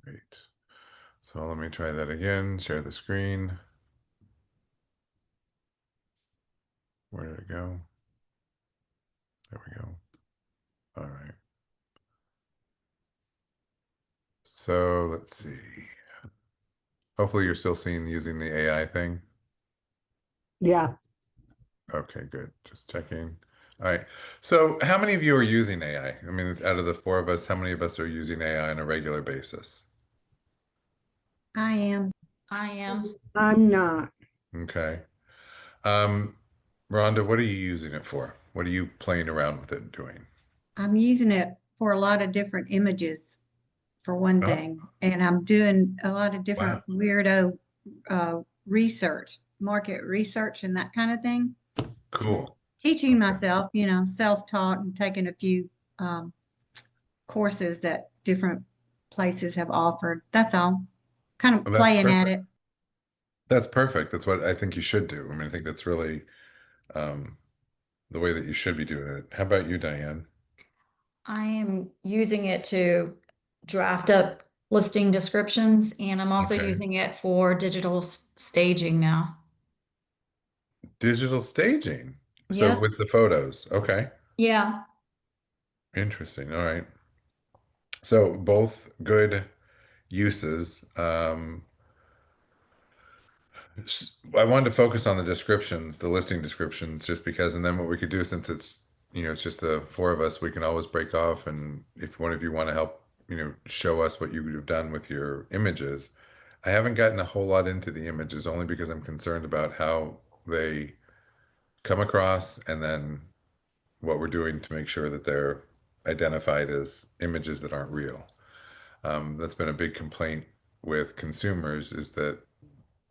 Great. So let me try that again. Share the screen. Where did it go? There we go. All right. So let's see. Hopefully you're still seeing using the AI thing. Yeah. Okay, good. Just checking. All right. So how many of you are using AI? I mean, out of the four of us, how many of us are using AI on a regular basis? I am. I am. I'm not. Okay. Um, Rhonda, what are you using it for? What are you playing around with it doing? I'm using it for a lot of different images, for one Oh, thing. And I'm doing a lot of different wow. weirdo research, market research, and that kind of thing. Just Cool. teaching Okay. myself, self-taught and taking a few courses that different places have offered. That's all. Kind of Well, that's playing at perfect. it. That's perfect. That's what I think you should do. I mean, I think that's really um, the way that you should be doing it. How about you, Diane? I am using it to draft up listing descriptions, and I'm also Okay. using it for digital staging now. Digital staging. So Yep. with the photos. Okay. Yeah. Interesting. All right. So both good uses. I wanted to focus on the descriptions, the listing descriptions, just because, and then what we could do since it's just the four of us, we can always break off. And if one of you want to help, show us what you would have done with your images. I haven't gotten a whole lot into the images only because I'm concerned about how they come across and then what we're doing to make sure that they're identified as images that aren't real. That's been a big complaint with consumers is that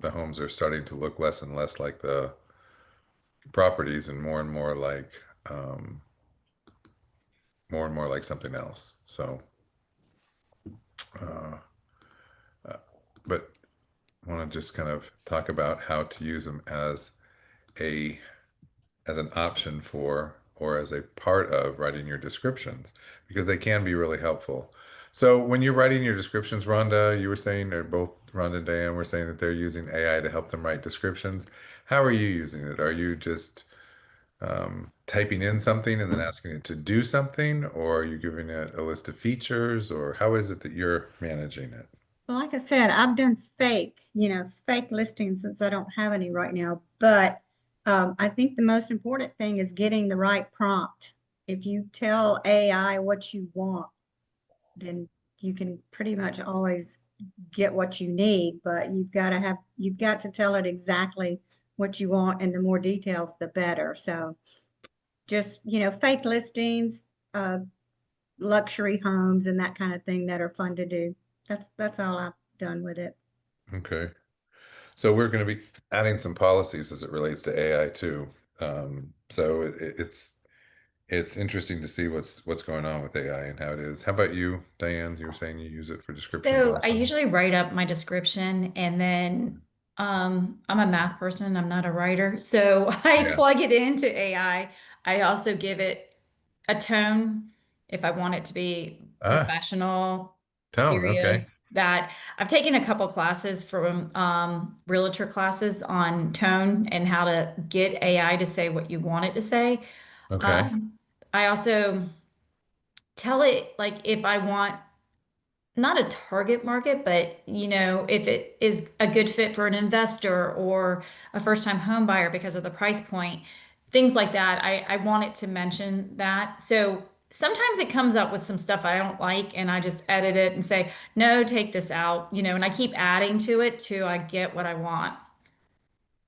the homes are starting to look less and less like the properties and um, more and more like something else. So, uh, but I want to just kind of talk about how to use them a as an option for or as a part of writing your descriptions because they can be really helpful. So when you're writing your descriptions, Rhonda, you were saying, or both Rhonda and Diane were saying that they're using AI to help them write descriptions. How are you using it? Are you just typing in something and then asking it to do something, or are you giving it a list of features, or how is it that you're managing it? Well, like I said, I've done fake listings since I don't have any right now. But I think the most important thing is getting the right prompt. If you tell AI what you want, then you can pretty much always get what you need. But you've got to tell it exactly what you want, and the more details, the better. So just, fake listings, luxury homes, and that kind of thing that are fun to do. That's all I've done with it. Okay. So we're going to be adding some policies as it relates to AI too. So it's interesting to see what's going on with AI and how it is. How about you, Diane? You were saying you use it for descriptions So I also. usually write up my description and then I'm a math person, I'm not a writer. So I Yeah. plug it into AI. I also give it a tone if I want it to be Ah, professional, tone. Okay. serious. That I've taken a couple classes from realtor classes on tone and how to get AI to say what you want it to say. Okay. Um, I also tell it like if I want not a target market, but if it is a good fit for an investor or a first-time home buyer because of the price point, things like that. I want it to mention that. So sometimes it comes up with some stuff I don't like, and I just edit it and say, no, take this out, and I keep adding to it till I get what I want.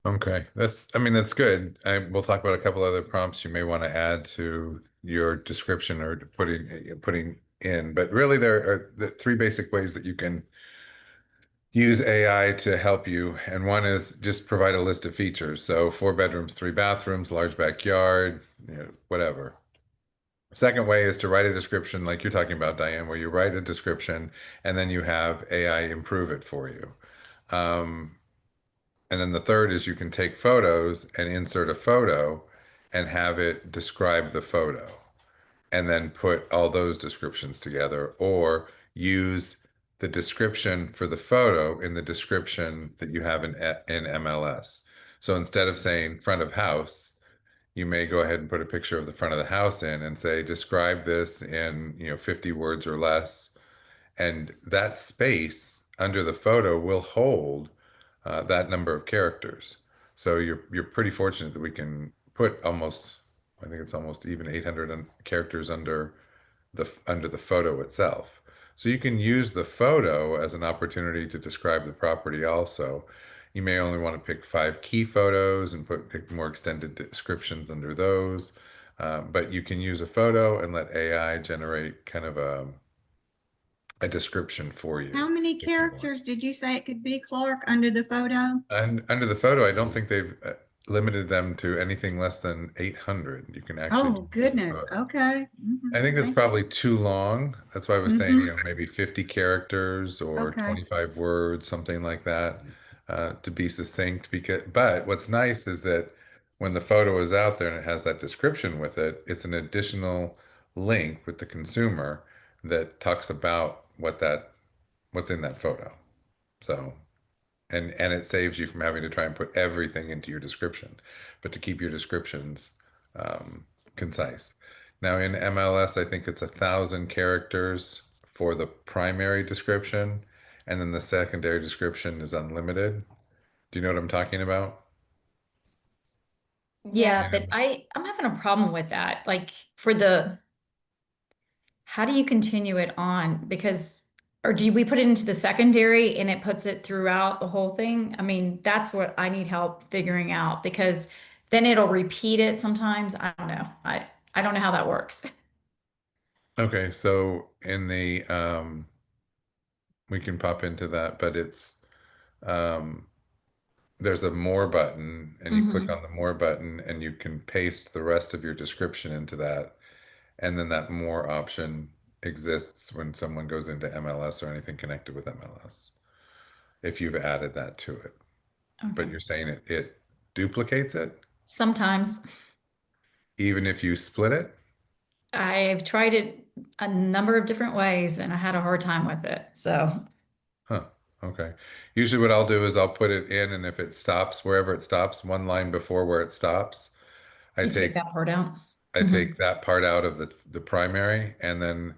Okay. I mean, that's good. We'll talk about a couple other prompts you may want to add to your description or to putting in, but really there are the three basic ways that you can use AI to help you. And one is just provide a list of features. So 4 bedrooms, 3 bathrooms, large backyard, whatever. Second way is to write a description like you're talking about, Diane, where you write a description and then you have AI improve it for you. Um, and then the third is you can take photos and insert a photo and have it describe the photo. and then put all those descriptions together, or use the description for the photo in the description that you have in MLS. So instead of saying front of house, you may go ahead and put a picture of the front of the house in and say, describe this in, 50 words or less. And that space under the photo will hold that number of characters. So you're pretty fortunate that we can put almost, I think it's almost even 800 characters under the photo itself. So you can use the photo as an opportunity to describe the property also. You may only want to pick 5 key photos and put more extended descriptions under those. But you can use a photo and let AI generate kind of a description for you How many if you want. characters did you say it could be, Clark, under the photo? And under the photo, I don't think they've limited them to anything less than 800. You can actually do Oh, it with a goodness. photo. Okay. I think that's Thank you. probably too long. That's why I was saying, maybe 50 characters or Okay. 25 words, something like that, to be succinct. But what's nice is that when the photo is out there and it has that description with it, it's an additional link with the consumer that talks about what's in that photo. So, and it saves you from having to try and put everything into your description, but to keep your descriptions um, concise. Now in MLS, I think it's 1,000 characters for the primary description, and then the secondary description is unlimited. Do you know what I'm talking about? Yeah, Yes. but I'm having a problem with that. Like how do you continue it on? Because, or do we put it into the secondary and it puts it throughout the whole thing? I mean, that's what I need help figuring out because then it'll repeat it sometimes. I don't know. I don't know how that works. Okay, so in the we can pop into that, but it's um, there's a more button, and you click Hmm. on the more button, and you can paste the rest of your description into that. And then that more option exists when someone goes into MLS or anything connected with MLS, if you've added that to it. But Okay. you're saying it duplicates it, Sometimes even if you split it? I've tried it a number of different ways and I had a hard time with it. So Huh. Okay. Usually what I'll do is I'll put it in, and if it stops wherever it stops, one line before where it stops, I you take take that part out. I Hmm. take that part out of the primary and then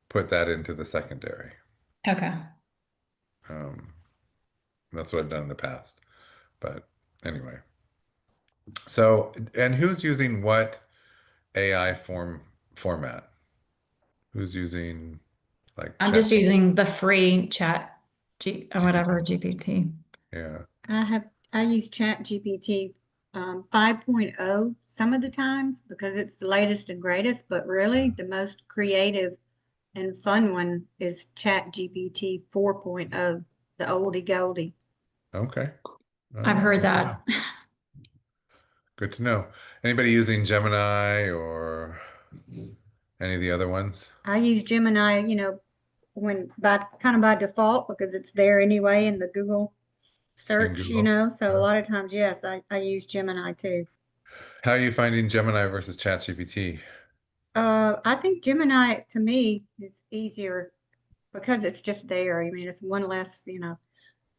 put that into the secondary. Okay. Um, that's what I've done in the past. But anyway. So, and who's using what AI format? Who's using like I'm chat just using the free chat whatever GPT? GPT. Yeah. I use Chat GPT 5.0 some of the times because it's the latest and greatest, but really the most creative and fun one is Chat GPT 4.0, the oldie goldie. Okay. All I've right. heard Good to know. that. Good to know. Anybody using Gemini or any of the other ones I use Gemini, when by kind of by default because it's there anyway in the Google in search, Google? so a lot of times, yes, I use Gemini too. How are you finding Gemini versus ChatGPT? I think Gemini to me is easier because it's just there. I mean, it's one less,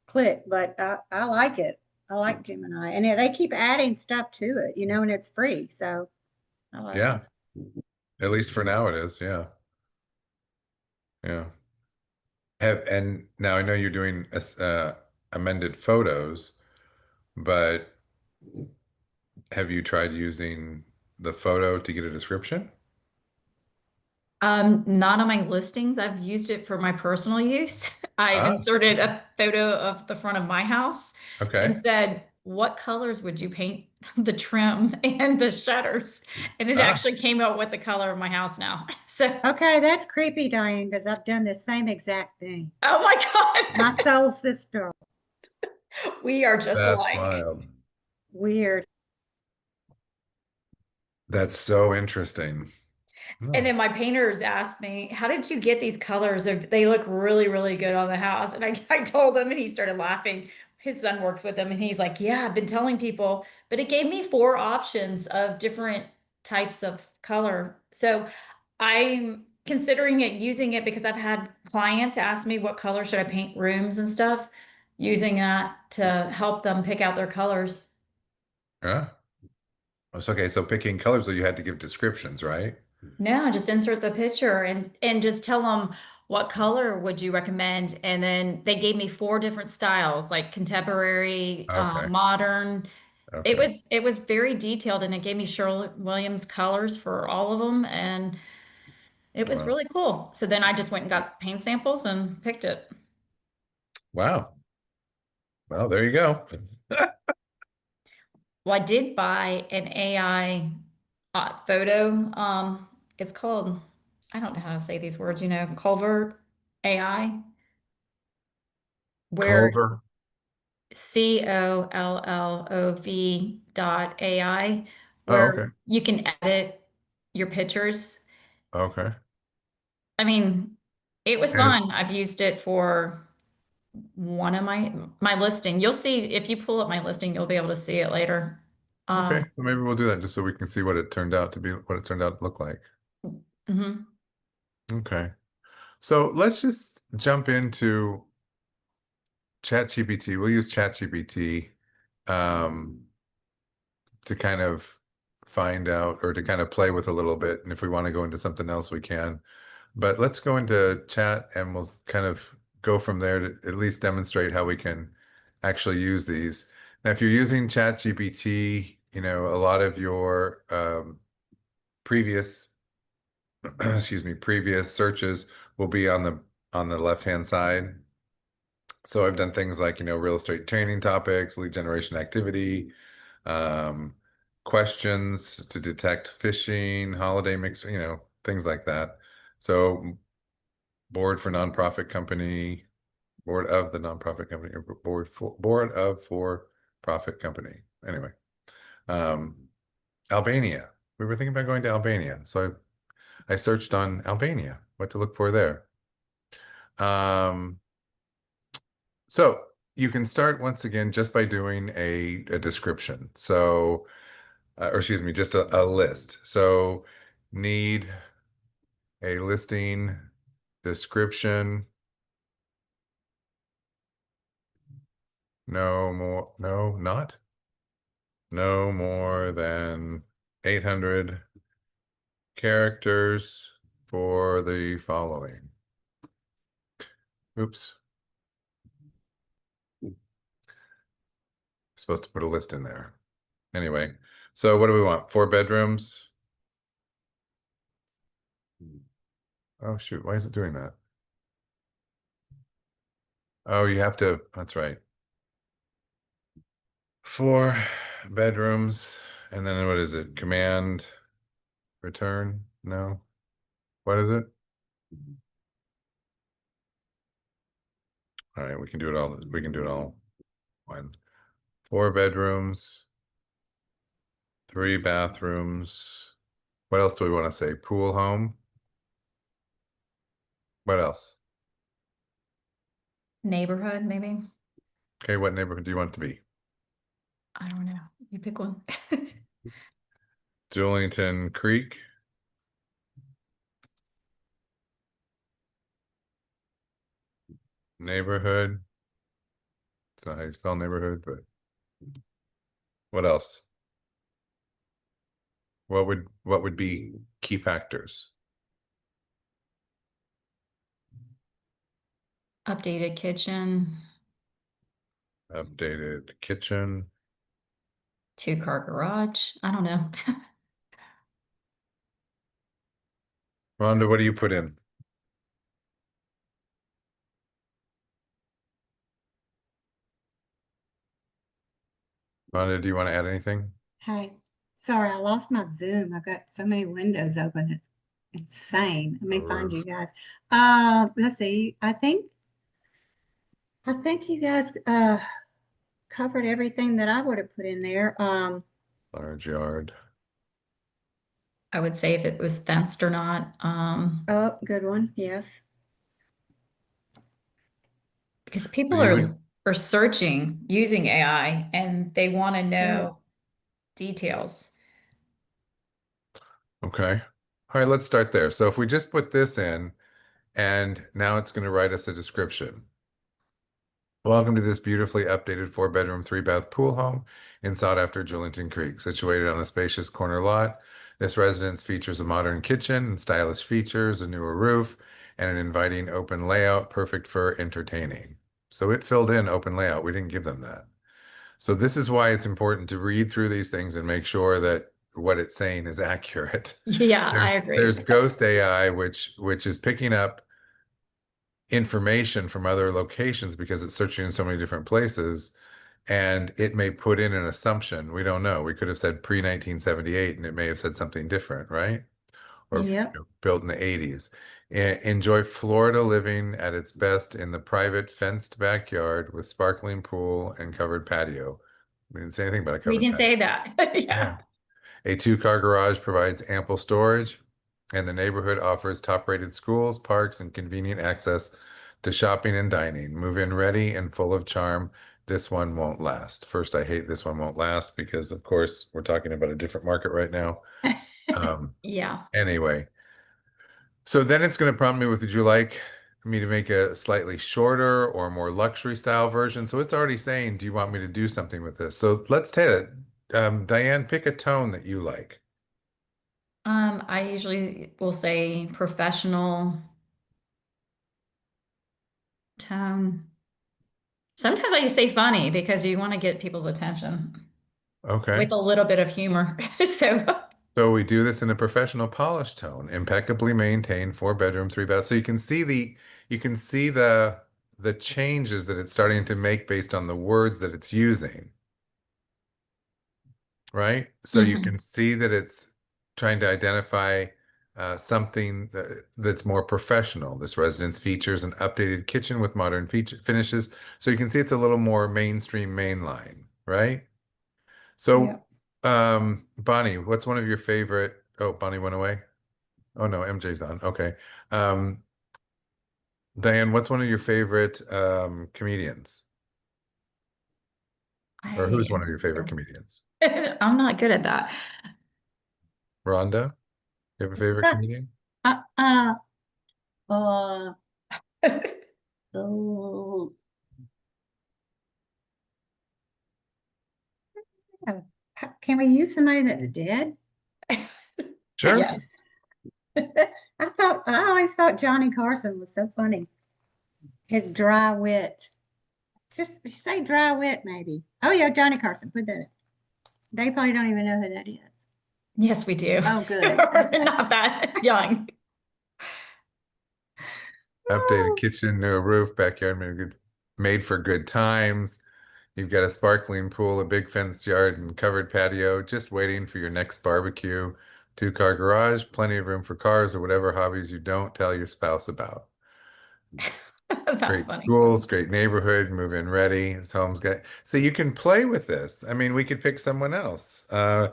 click, but I like it. I like Gemini, and they keep adding stuff to it, and it's free, so I like Yeah, it. at least for now it is. Yeah. Yeah. And now I know you're doing amended photos, but have you tried using the photo to get a description? Not on my listings. I've used it for my personal use. I've Ah, inserted a photo of the front of my house and okay. said, what colors would you paint the trim and the shutters? And it Ah, actually came out with the color of my house now. So, Okay, that's creepy, Diane, because I've done the same exact thing. oh my My God, soul sister. we are just that's alike. wild. Weird. That's so interesting. And Oh, then my painters asked me, how did you get these colors? They look really, really good on the house. And I told him, and he started laughing. His son works with them, and he's like, yeah, I've been telling people, but it gave me 4 options of different types of color. So I'm considering using it because I've had clients ask me what color should I paint rooms and stuff, using that to help them pick out their colors. Yeah. It's okay. So picking colors, so you had to give descriptions, right? No, just insert the picture and just tell them what color would you recommend, and then they gave me four different styles, like contemporary, Okay. modern. Okay. It was very detailed, and it gave me Sherwin Williams colors for all of them, and it was Well, really cool. So then I just went and got paint samples and picked it. wow. Well, there you go. Well, I did buy an AI photo. It's called, I don't know how to say these words, Culver AI, where Culver. COLLOV.ai, Oh, where okay. you can edit your pictures. Okay. I mean, it was And it's, fun. I've used it for one of my listing. You'll see if you pull up my listing, you'll be able to see it later. okay. Um, Well, maybe we'll do that just so we can see what it turned out to be, what it turned out to look like. mhm. Okay. So let's just jump into ChatGPT. We'll use ChatGPT um, to kind of find out or to kind of play with a little bit. And if we want to go into something else, we can. But let's go into chat and we'll kind of go from there to at least demonstrate how we can actually use these. Now, if you're using ChatGPT, a lot of your previous, excuse me, previous searches will be on the left-hand side. So I've done things like, real estate training topics, lead generation activity, um, questions to detect phishing, holiday mix, things like that. So board for nonprofit company, board of the nonprofit company, or board of for profit company. Anyway, um, Albania. We were thinking about going to Albania. So I searched on Albania, what to look for there. Um, so you can start once again just by doing a description. So, or excuse me, just a list. So need a listing description. No more, no, not. No more than 800 characters for the following. Oops. Supposed to put a list in there. Anyway, so what do we want? 4 bedrooms? Oh, shoot. Why is it doing that? Oh, you have to, that's right. 4 bedrooms. And then what is it? Command return? No. What is it? All right, we can do it all. We can do it all. 4 bedrooms, 3 bathrooms. What else do we want to say? Pool home. What else? Neighborhood, maybe. Okay, what neighborhood do you want it to be? I don't know. You pick one. Julington Creek. Neighborhood. It's not how you spell neighborhood, but what else? What would be key factors? Updated kitchen, Updated kitchen. 2-car garage. I don't know. Rhonda, what do you put in? Rhonda, do you want to add anything? Hey, sorry, I lost my Zoom. I've got so many windows open. It's insane. Let me find you guys. Let's see. I think you guys covered everything that I would have put in there. Large yard. I would say if it was fenced or not. Oh, good one. Yes. Because So people you would, are searching using AI and they want to Good. know details. okay. All right, let's start there. So if we just put this in, and now it's going to write us a description. Welcome to this beautifully updated 4-bedroom, 3-bath pool home in sought-after Julington Creek, situated on a spacious corner lot. This residence features a modern kitchen and stylish features, a newer roof, and an inviting open layout, perfect for entertaining. So it filled in open layout. We didn't give them that. So this is why it's important to read through these things and make sure that what it's saying is accurate. Yeah, There's I agree. there's Ghost AI, which is picking up information from other locations because it's searching in so many different places, and it may put in an assumption. We don't know. We could have said pre-1978 and it may have said something different, right? Or Yep. built in the 80s. Enjoy Florida living at its best in the private fenced backyard with sparkling pool and covered patio. We didn't say anything about a We covered didn't patio. say that. Yeah. Yeah. A 2-car garage provides ample storage, and the neighborhood offers top-rated schools, parks, and convenient access to shopping and dining. Move in ready and full of charm. This one won't last. First, I hate this one won't last because, of course, we're talking about a different market right now. Um, Yeah. anyway, so then it's going to prompt me with, would you like me to make a slightly shorter or more luxury style version? So it's already saying, do you want me to do something with this? So let's take it. Diane, pick a tone that you like. I usually will say professional tone. Sometimes I just say funny because you want to get people's attention Okay. with a little bit of humor. So, So we do this in a professional polished tone, impeccably maintained, 4-bedroom, 3-bath. So you can see the changes that it's starting to make based on the words that it's using, right? So you mhm. can see that it's trying to identify something that's more professional. This residence features an updated kitchen with modern feature finishes. So you can see it's a little more mainstream mainline, right? Yeah. So, Bonnie, what's one of your favorite? Oh, Bonnie went away. Oh no, MJ's on. Okay. Um, Diane, what's one of your favorite comedians? Or I who's one of your favorite comedians? I'm not good at that. Rhonda? You have a favorite comedian? Uh, uh, uh, oh, yeah. Can we use somebody that's dead? Sure. Yes. I always thought Johnny Carson was so funny. His dry wit. Just say dry wit, maybe. Oh yeah, Johnny Carson. Put that in. They probably don't even know who that is. Yes, we do. Oh, good. We're Okay. not that young. Updated kitchen, new roof, backyard made for good times. You've got a sparkling pool, a big fenced yard, and covered patio, just waiting for your next barbecue. 2-car garage, plenty of room for cars or whatever hobbies you don't tell your spouse about. That's Great funny. schools, great neighborhood, move in ready. His home's got so you can play with this. I mean, we could pick someone else. Um,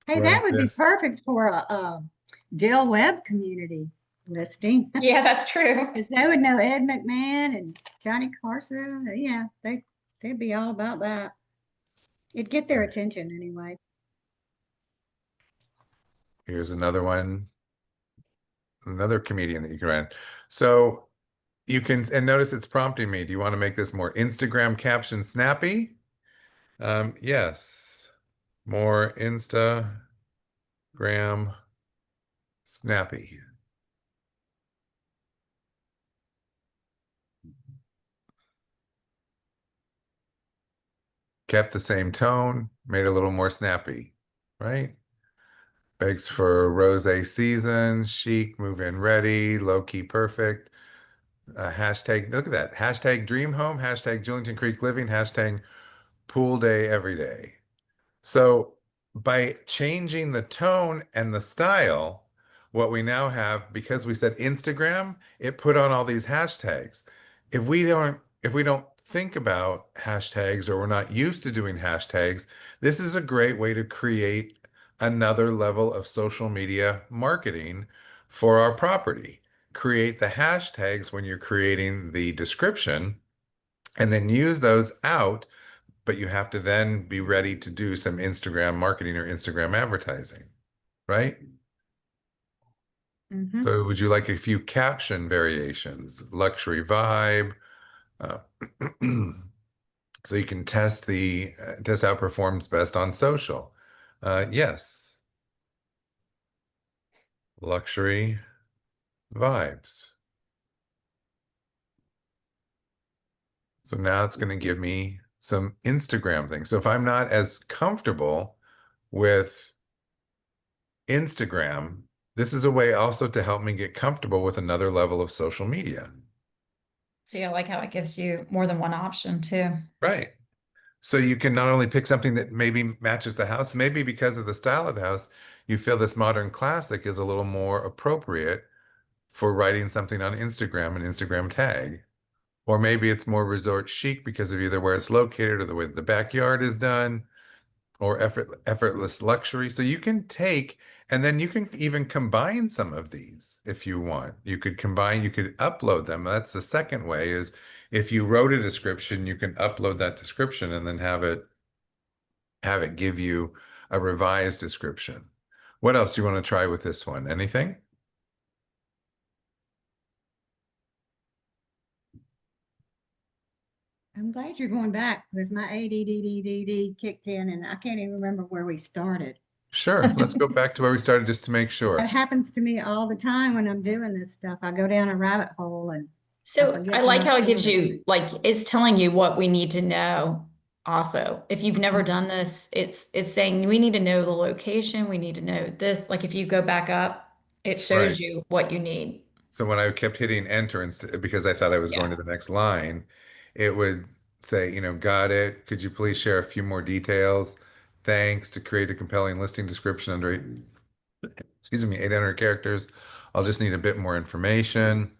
Hey, that run would be this. perfect for a Dell Web community listing. Yeah, that's true. Because they would know Ed McMahon and Johnny Carson. Yeah, they'd be all about that. It'd get their attention anyway. Here's another one, another comedian that you can run. So you can, and notice it's prompting me. Do you want to make this more Instagram caption snappy? Yes, more Instagram snappy. Kept the same tone, made it a little more snappy, right? Begs for rosé season, chic, move-in ready, low-key perfect. Hashtag, look at that. Hashtag dream home, hashtag Julington Creek living, hashtag pool day every day. So by changing the tone and the style, what we now have, because we said Instagram, it put on all these hashtags. If we don't think about hashtags or we're not used to doing hashtags, this is a great way to create another level of social media marketing for our property. Create the hashtags when you're creating the description and then use those out, but you have to then be ready to do some Instagram marketing or Instagram advertising. right? Mhm. So would you like a few caption variations? Luxury vibe. Uh, so you can test how it performs best on social. Yes, luxury vibes. So now it's going to give me some Instagram things. So if I'm not as comfortable with Instagram, this is a way also to help me get comfortable with another level of social media. See, I like how it gives you more than one option too. Right. So you can not only pick something that maybe matches the house, maybe because of the style of the house, you feel this modern classic is a little more appropriate for writing something on Instagram, an Instagram tag. Or maybe it's more resort chic because of either where it's located or the way the backyard is done, or effortless luxury. So you can take, and then you can even combine some of these if you want. You could combine, you could upload them. That's the second way is if you wrote a description, you can upload that description and then have it give you a revised description. What else do you want to try with this one? Anything? I'm glad you're going back because my ADDDD kicked in and I can't even remember where we started. Sure. Let's go back to where we started just to make That sure. happens to me all the time when I'm doing this stuff. I go down a rabbit hole and I So I forget where like I how it gives started. you, like, it's telling you what we need to know also. If you've never done this, it's saying we need to know the location, we need to know this. Like if you go back up, it Right. shows you what you need. So when I kept hitting enter because I thought I was going to Yeah. the next line, it would say, got it. Could you please share a few more details? Thanks. To create a compelling listing description under, excuse me, 800 characters. I'll just need a bit more information.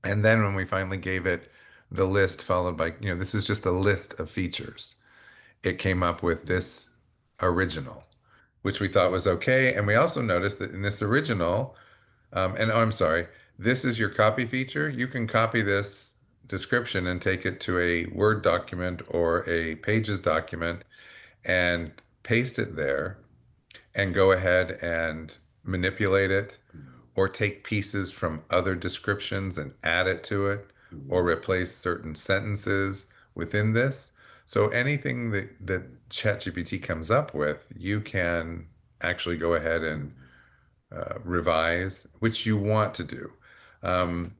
And then when we finally gave it the list followed by, this is just a list of features. It came up with this original, which we thought was okay. And we also noticed that in this original, and oh, I'm sorry, this is your copy feature. You can copy this description and take it to a Word document or a Pages document and paste it there and go ahead and manipulate it or take pieces from other descriptions and add it to it or replace certain sentences within this. So anything that ChatGPT comes up with, you can actually go ahead and revise, which you want to do. Um,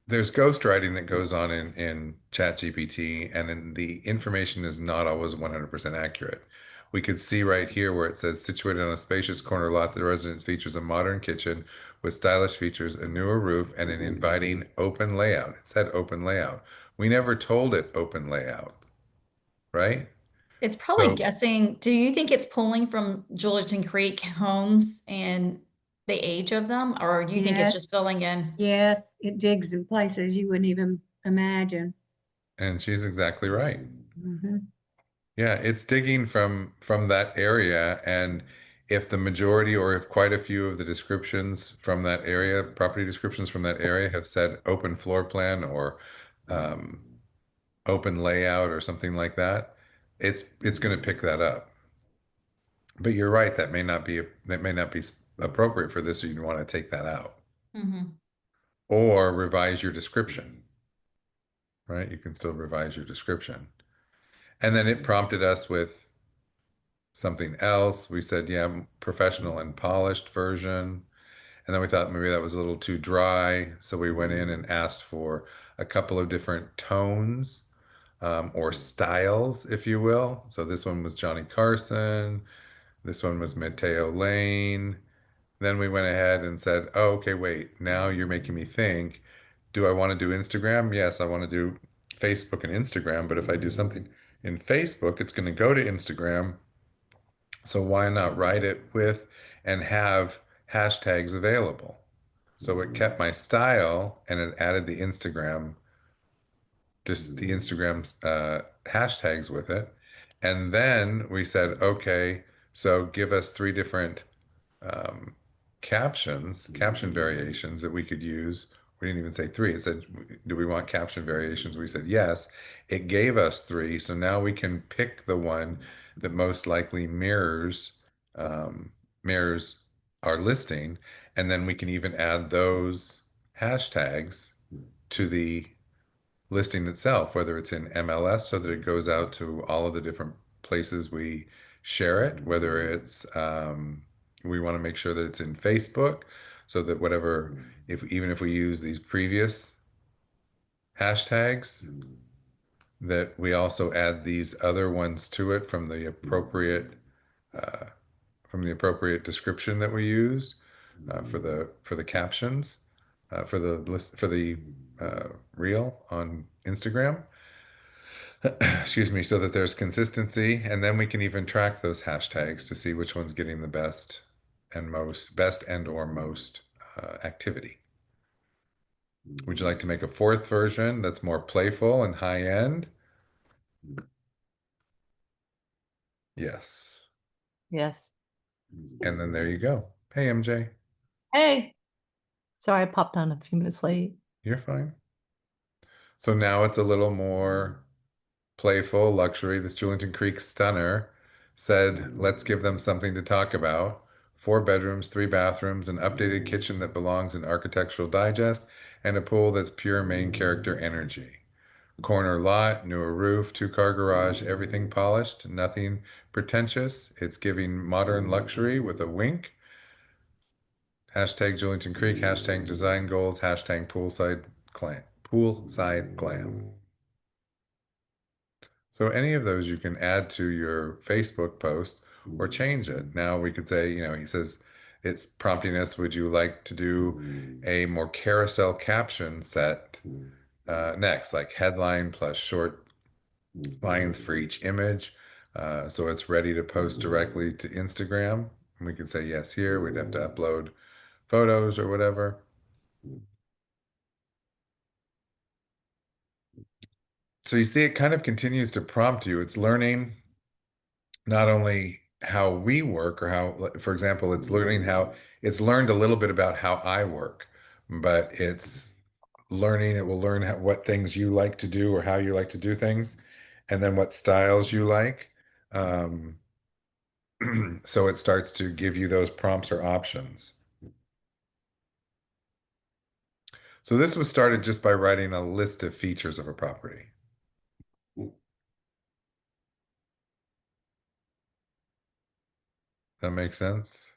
there's ghostwriting that goes on in ChatGPT, and the information is not always 100% accurate. We could see right here where it says situated on a spacious corner lot, the residence features a modern kitchen with stylish features, a newer roof, and an inviting open layout. It said open layout. We never told it open layout, right? It's probably So, guessing. Do you think it's pulling from Jullerton Creek homes and the age of them, or do you think it's just Yes, filling in? yes, it digs in places you wouldn't even imagine. and she's exactly right. Mhm. Yeah, it's digging from that area, and if the majority or if quite a few of the descriptions from that area, property descriptions from that area have said open floor plan or um, open layout or something like that, it's going to pick that up. But you're right, that may not be appropriate for this, so you'd want to take that out Hmm. or revise your description, right? You can still revise your description. And then it prompted us with something else. We said, yeah, professional and polished version. And then we thought maybe that was a little too dry. So we went in and asked for a couple of different tones or styles, if you will. So this one was Johnny Carson. This one was Mateo Lane. Then we went ahead and said, oh, okay, wait, now you're making me think, do I want to do Instagram? Yes, I want to do Facebook and Instagram. But if I do something in Facebook, it's going to go to Instagram. So why not write it with and have hashtags available? So it kept my style and it added just the Instagram hashtags with it. And then we said, okay, so give us three different um, caption variations that we could use. We didn't even say three. It said, do we want caption variations? We said yes. It gave us three. So now we can pick the one that most likely mirrors um, mirrors our listing, and then we can even add those hashtags to the listing itself, whether it's in MLS so that it goes out to all of the different places we share it, whether it's we want to make sure that it's in Facebook so that whatever, if even if we use these previous hashtags, that we also add these other ones to it uh, from the appropriate description that we used for the captions for the list for the reel on Instagram. Excuse me, so that there's consistency, and then we can even track those hashtags to see which one's getting the best and or most activity. Would you like to make a fourth version that's more playful and high end? Yes. Yes. And then there you go. Hey, MJ, Hey, sorry I popped on a few minutes late. you're fine. So now it's a little more playful luxury. This Julington Creek stunner said, let's give them something to talk about. 4 bedrooms, 3 bathrooms, an updated kitchen that belongs in Architectural Digest, and a pool that's pure main character energy. Corner lot, newer roof, 2-car garage, everything polished, nothing pretentious. It's giving modern luxury with a wink. Hashtag Julington Creek, hashtag design goals, hashtag poolside glam. So any of those you can add to your Facebook post or change it. Now we could say, he says it's prompting us, would you like to do a more carousel caption set next, like headline plus short lines for each image. So it's ready to post directly to Instagram. And we could say yes here. We'd have to upload photos or whatever. So you see, it kind of continues to prompt you. It's learning not only how we work or how, for example, it's learned a little bit about how I work, but it will learn what things you like to do or how you like to do things, and then what styles you like. Um, so it starts to give you those prompts or options. So this was started just by writing a list of features of a property. That makes sense?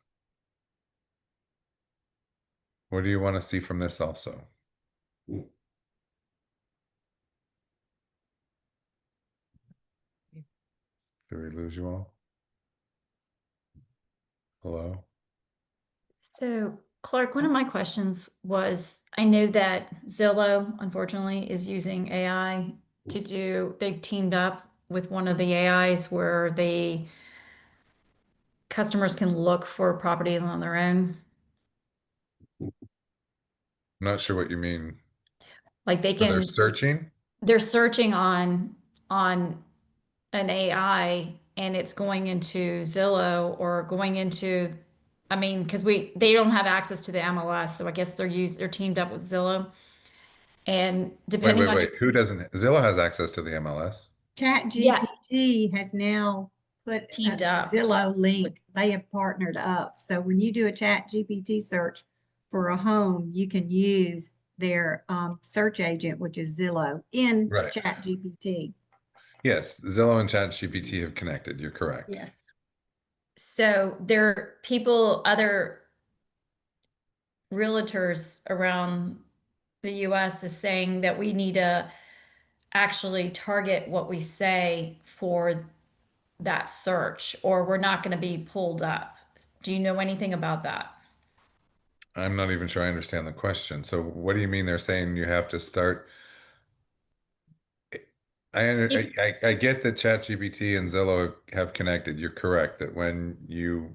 What do you want to see from this also? Did we lose you all? Hello? So, Clark, one of my questions was, I know that Zillow, unfortunately, is using AI they've teamed up with one of the AIs where customers can look for properties on their own. I'm not sure what you mean. Like So they're searching? they're searching on an AI and it's going into Zillow or going into, I mean, because they don't have access to the MLS, so I guess they're teamed up with Zillow. And Wait, depending wait, on wait. Who doesn't? Zillow has access to the MLS. Chat yeah, GPT has now put a teamed up Zillow with link. They have partnered up. So when you do a Chat GPT search for a home, you can use their search agent, which is Zillow, in Right. Chat GPT. Yes, Zillow and ChatGPT have connected. You're correct. Yes. so other realtors around the US is saying that we need to actually target what we say for that search, or we're not going to be pulled up. Do you know anything about that? I'm not even sure I understand the question. So what do you mean they're saying you have to start? If I get that ChatGPT and Zillow have connected. You're correct that when you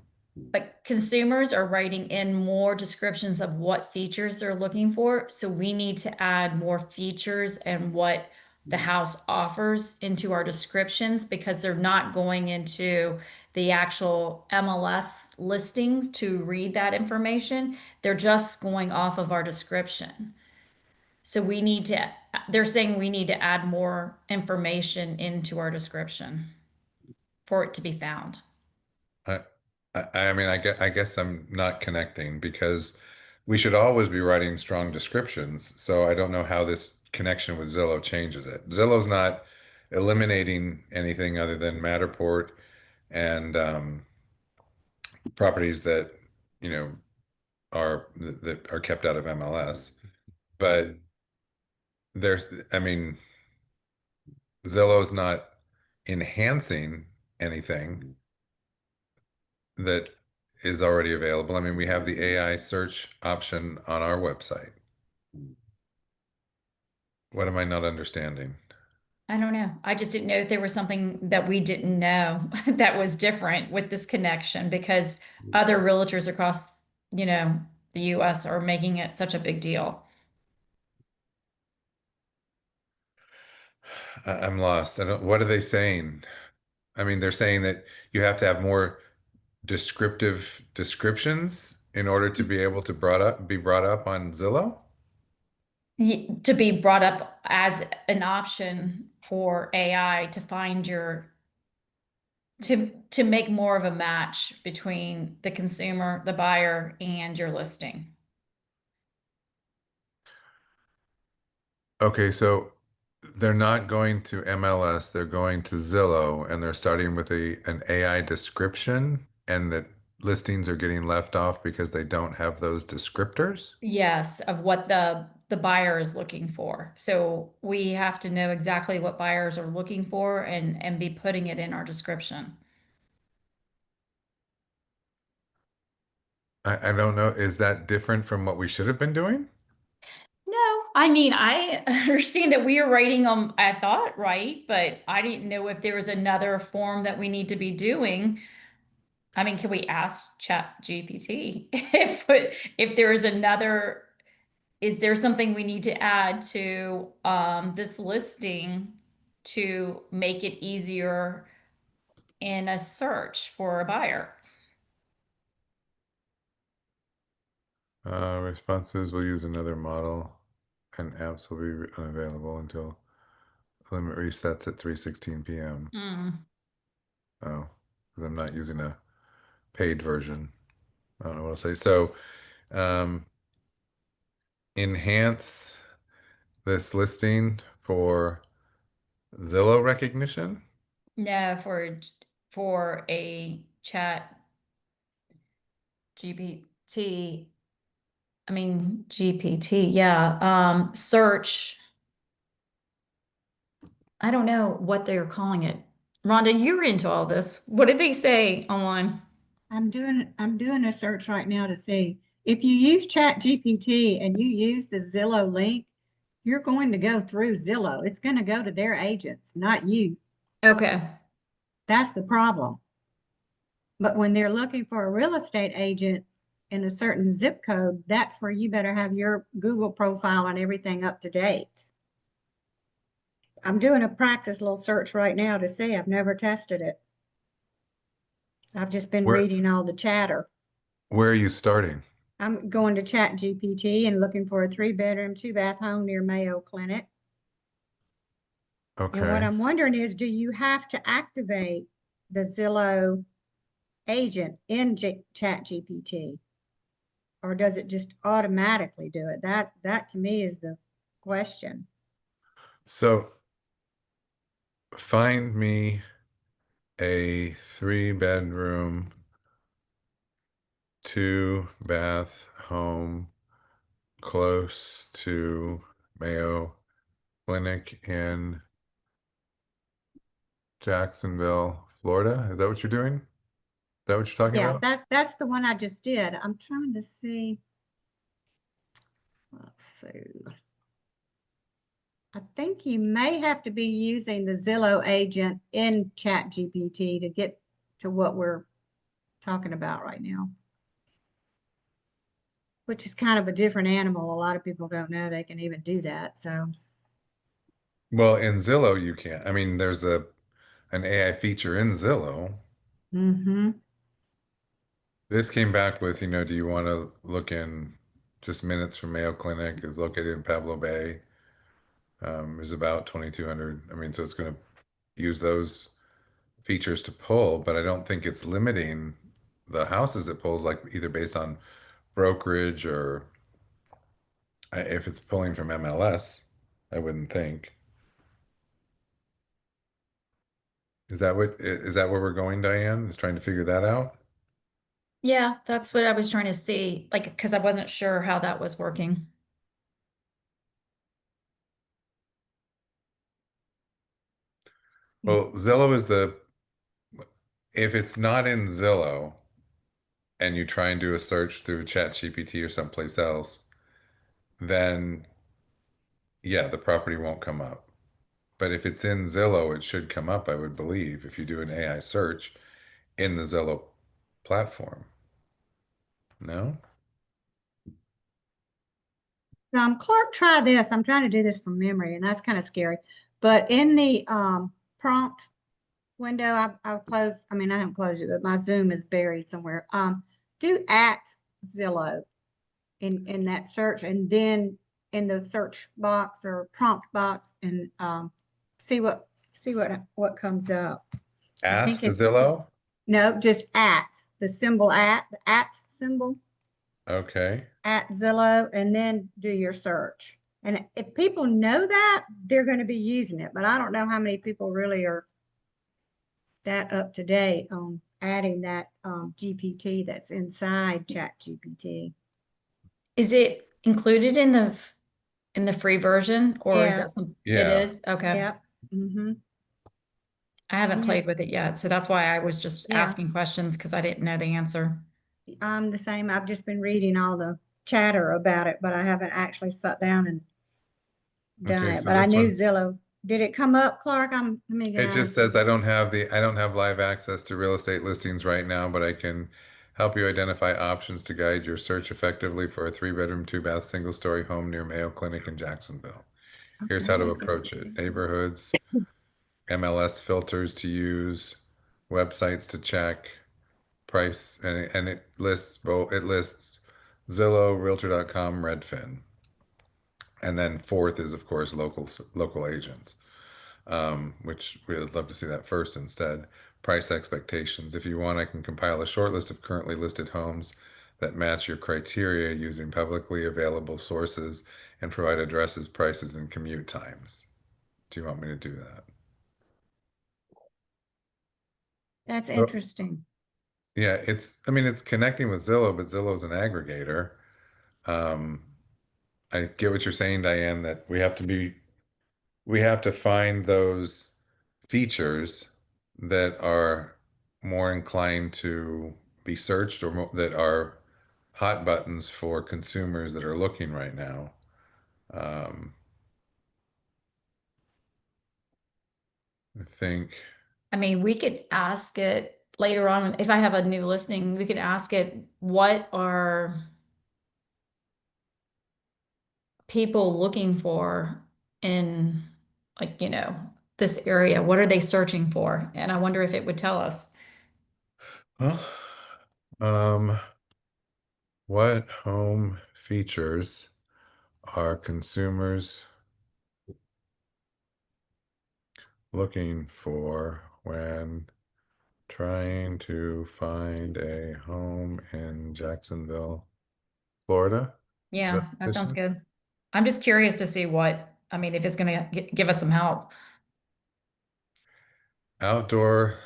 Like consumers are writing in more descriptions of what features they're looking for, so we need to add more features and what the house offers into our descriptions because they're not going into the actual MLS listings to read that information. They're just going off of our description. So they're saying we need to add more information into our description for it to be found. I, I mean, I guess I'm not connecting because we should always be writing strong descriptions. So I don't know how this connection with Zillow changes it. Zillow's not eliminating anything other than Matterport and properties that, you know, that are kept out of MLS. But there's, I mean, Zillow's not enhancing anything that is already available. I mean, we have the AI search option on our website. What am I not understanding? I don't know. I just didn't know if there was something that we didn't know that was different with this connection because other realtors across, you know, the US are making it such a big deal. I'm lost. I don't, what are they saying? I mean, they're saying that you have to have more descriptive descriptions in order to be able to be brought up on Zillow. To be brought up as an option for AI to find your to make more of a match between the consumer, the buyer, and your listing. Okay, so they're not going to MLS, they're going to Zillow and they're starting with an AI description and that listings are getting left off because they don't have those descriptors. Yes, of what the buyer is looking for. So we have to know exactly what buyers are looking for and be putting it in our description. I don't know. Is that different from what we should have been doing? No, I mean, I understand that we are writing them, I thought, right, but I didn't know if there was another form that we need to be doing. I mean, can we ask Chat GPT if there is another, is there something we need to add to this listing to make it easier in a search for a buyer? Responses will use another model and apps will be unavailable until limit resets at 3:16 p.m. Mm. Oh, because I'm not using a paid version. I don't know what I'll say. So, um, enhance this listing for Zillow recognition. No, for a Chat GPT, I mean GPT, yeah. Search. I don't know what they're calling it. Rhonda, you're into all this. What did they say online? I'm doing a search right now to see if you use Chat GPT and you use the Zillow link, you're going to go through Zillow. It's going to go to their agents, not you. Okay. That's the problem. But when they're looking for a real estate agent in a certain zip code, that's where you better have your Google profile and everything up to date. I'm doing a practice little search right now to see. I've never tested it. I've just been Where reading all the chatter. where are you starting? I'm going to Chat GPT and looking for a 3-bedroom, 2-bath home near Mayo Clinic. And what Okay. I'm wondering is, do you have to activate the Zillow agent in Chat GPT? Or does it just automatically do it? That to me is the question. So find me a 3-bedroom, 2-bath home close to Mayo Clinic in Jacksonville, Florida. Is that what you're doing? Is that what you're talking Yeah, about? that's the one I just did. I'm trying to see. Let's see. I think you may have to be using the Zillow agent in Chat GPT to get to what we're talking about right now, which is kind of a different animal. A lot of people don't know they can even do that. So, Well, in Zillow, you can't. I mean, there's an AI feature in Zillow. mm-hmm. This came back with, do you want to look in just minutes from Mayo Clinic is located in Pablo Bay. Is about 2,200. I mean, so it's going to use those features to pull, but I don't think it's limiting the houses it pulls, like either based on brokerage or if it's pulling from MLS, I wouldn't think. Is that where we're going, Diane? Is trying to figure that out? Yeah, that's what I was trying to see, like, because I wasn't sure how that was working. Well, Zillow is the if it's not in Zillow and you try and do a search through ChatGPT or someplace else, then yeah, the property won't come up. But if it's in Zillow, it should come up, I would believe, if you do an AI search in the Zillow platform. No? Clark, try this. I'm trying to do this from memory, and that's kind of scary. But in the prompt window, I've closed, I mean, I haven't closed it, but my Zoom is buried somewhere. Do at Zillow in that search, and then in the search box or prompt box, and see what comes up. I think Ask it's Zillow? no, just at the symbol at the at symbol Okay. at Zillow, and then do your search. And if people know that, they're going to be using it. But I don't know how many people really are that up to date on adding that GPT that's inside Chat GPT. Is it included in the free version, or is that Yes. some, it Yeah. is? Okay. Yep. Mm-hmm. I haven't Yeah. played with it yet, so that's why I was just Yeah. asking questions because I didn't know the answer. I'm the same. I've just been reading all the chatter about it, but I haven't actually sat down and done Okay, it. so But I this knew one's Zillow. Did it come up, Clark? Let me get it out of just says here. I don't have live access to real estate listings right now, but I can help you identify options to guide your search effectively for a 3-bedroom, 2-bath, single-story home near Mayo Clinic in Jacksonville. Here's Okay, how to that's approach it. interesting. Neighborhoods, MLS filters to use, websites to check, price, and it lists Zillow, Realtor.com, Redfin. And then fourth is of course local agents, which we would love to see that first instead. Price expectations. If you want, I can compile a short list of currently listed homes that match your criteria using publicly available sources and provide addresses, prices, and commute times. Do you want me to do that? That's Oh, interesting. yeah, I mean, it's connecting with Zillow, but Zillow's an aggregator. Um, I get what you're saying, Diane, that we have to find those features that are more inclined to be searched or that are hot buttons for consumers that are looking right now. Um, I think, I mean, we could ask it later on if I have a new listing, we could ask it what are people looking for in, like, this area? What are they searching for? And I wonder if it would tell us. well, um, what home features are consumers looking for when trying to find a home in Jacksonville, Florida? Is that Yeah, what that this sounds is? good. I'm just curious to see I mean, if it's going to give us some help. Outdoor,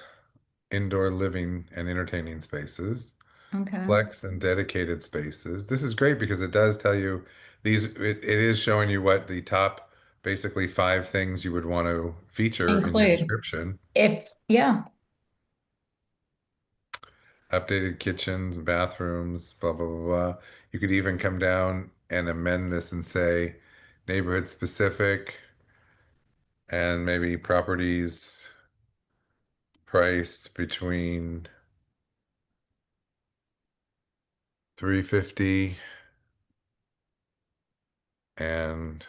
indoor living and entertaining spaces, Okay. flex and dedicated spaces. This is great because it does tell you it is showing you what the top basically 5 things you would want to feature in your Include description. yeah. Updated kitchens, bathrooms, blah, blah, blah, blah. You could even come down and amend this and say neighborhood specific and maybe properties priced between 350 and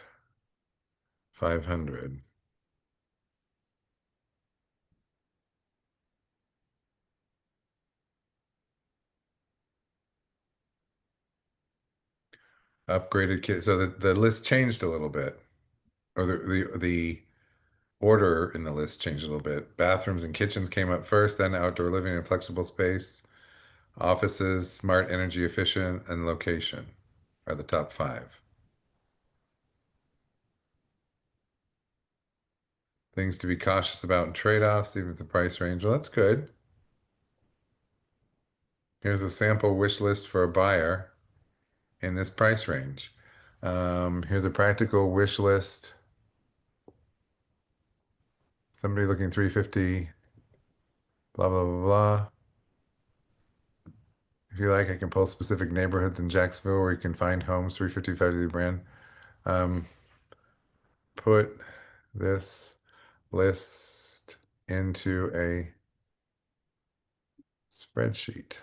500. Upgraded kit. So the list changed a little bit, or the order in the list changed a little bit. Bathrooms and kitchens came up first, then outdoor living and flexible space. Offices, smart, energy efficient, and location are the top 5. Things to be cautious about in trade-offs, even if the price range. Well, that's good. Here's a sample wish list for a buyer in this price range. Here's a practical wish list. Somebody looking 350, blah, blah, blah, blah. If you like, I can pull specific neighborhoods in Jacksonville where you can find homes 355 to the brand. Um, put this list into a spreadsheet.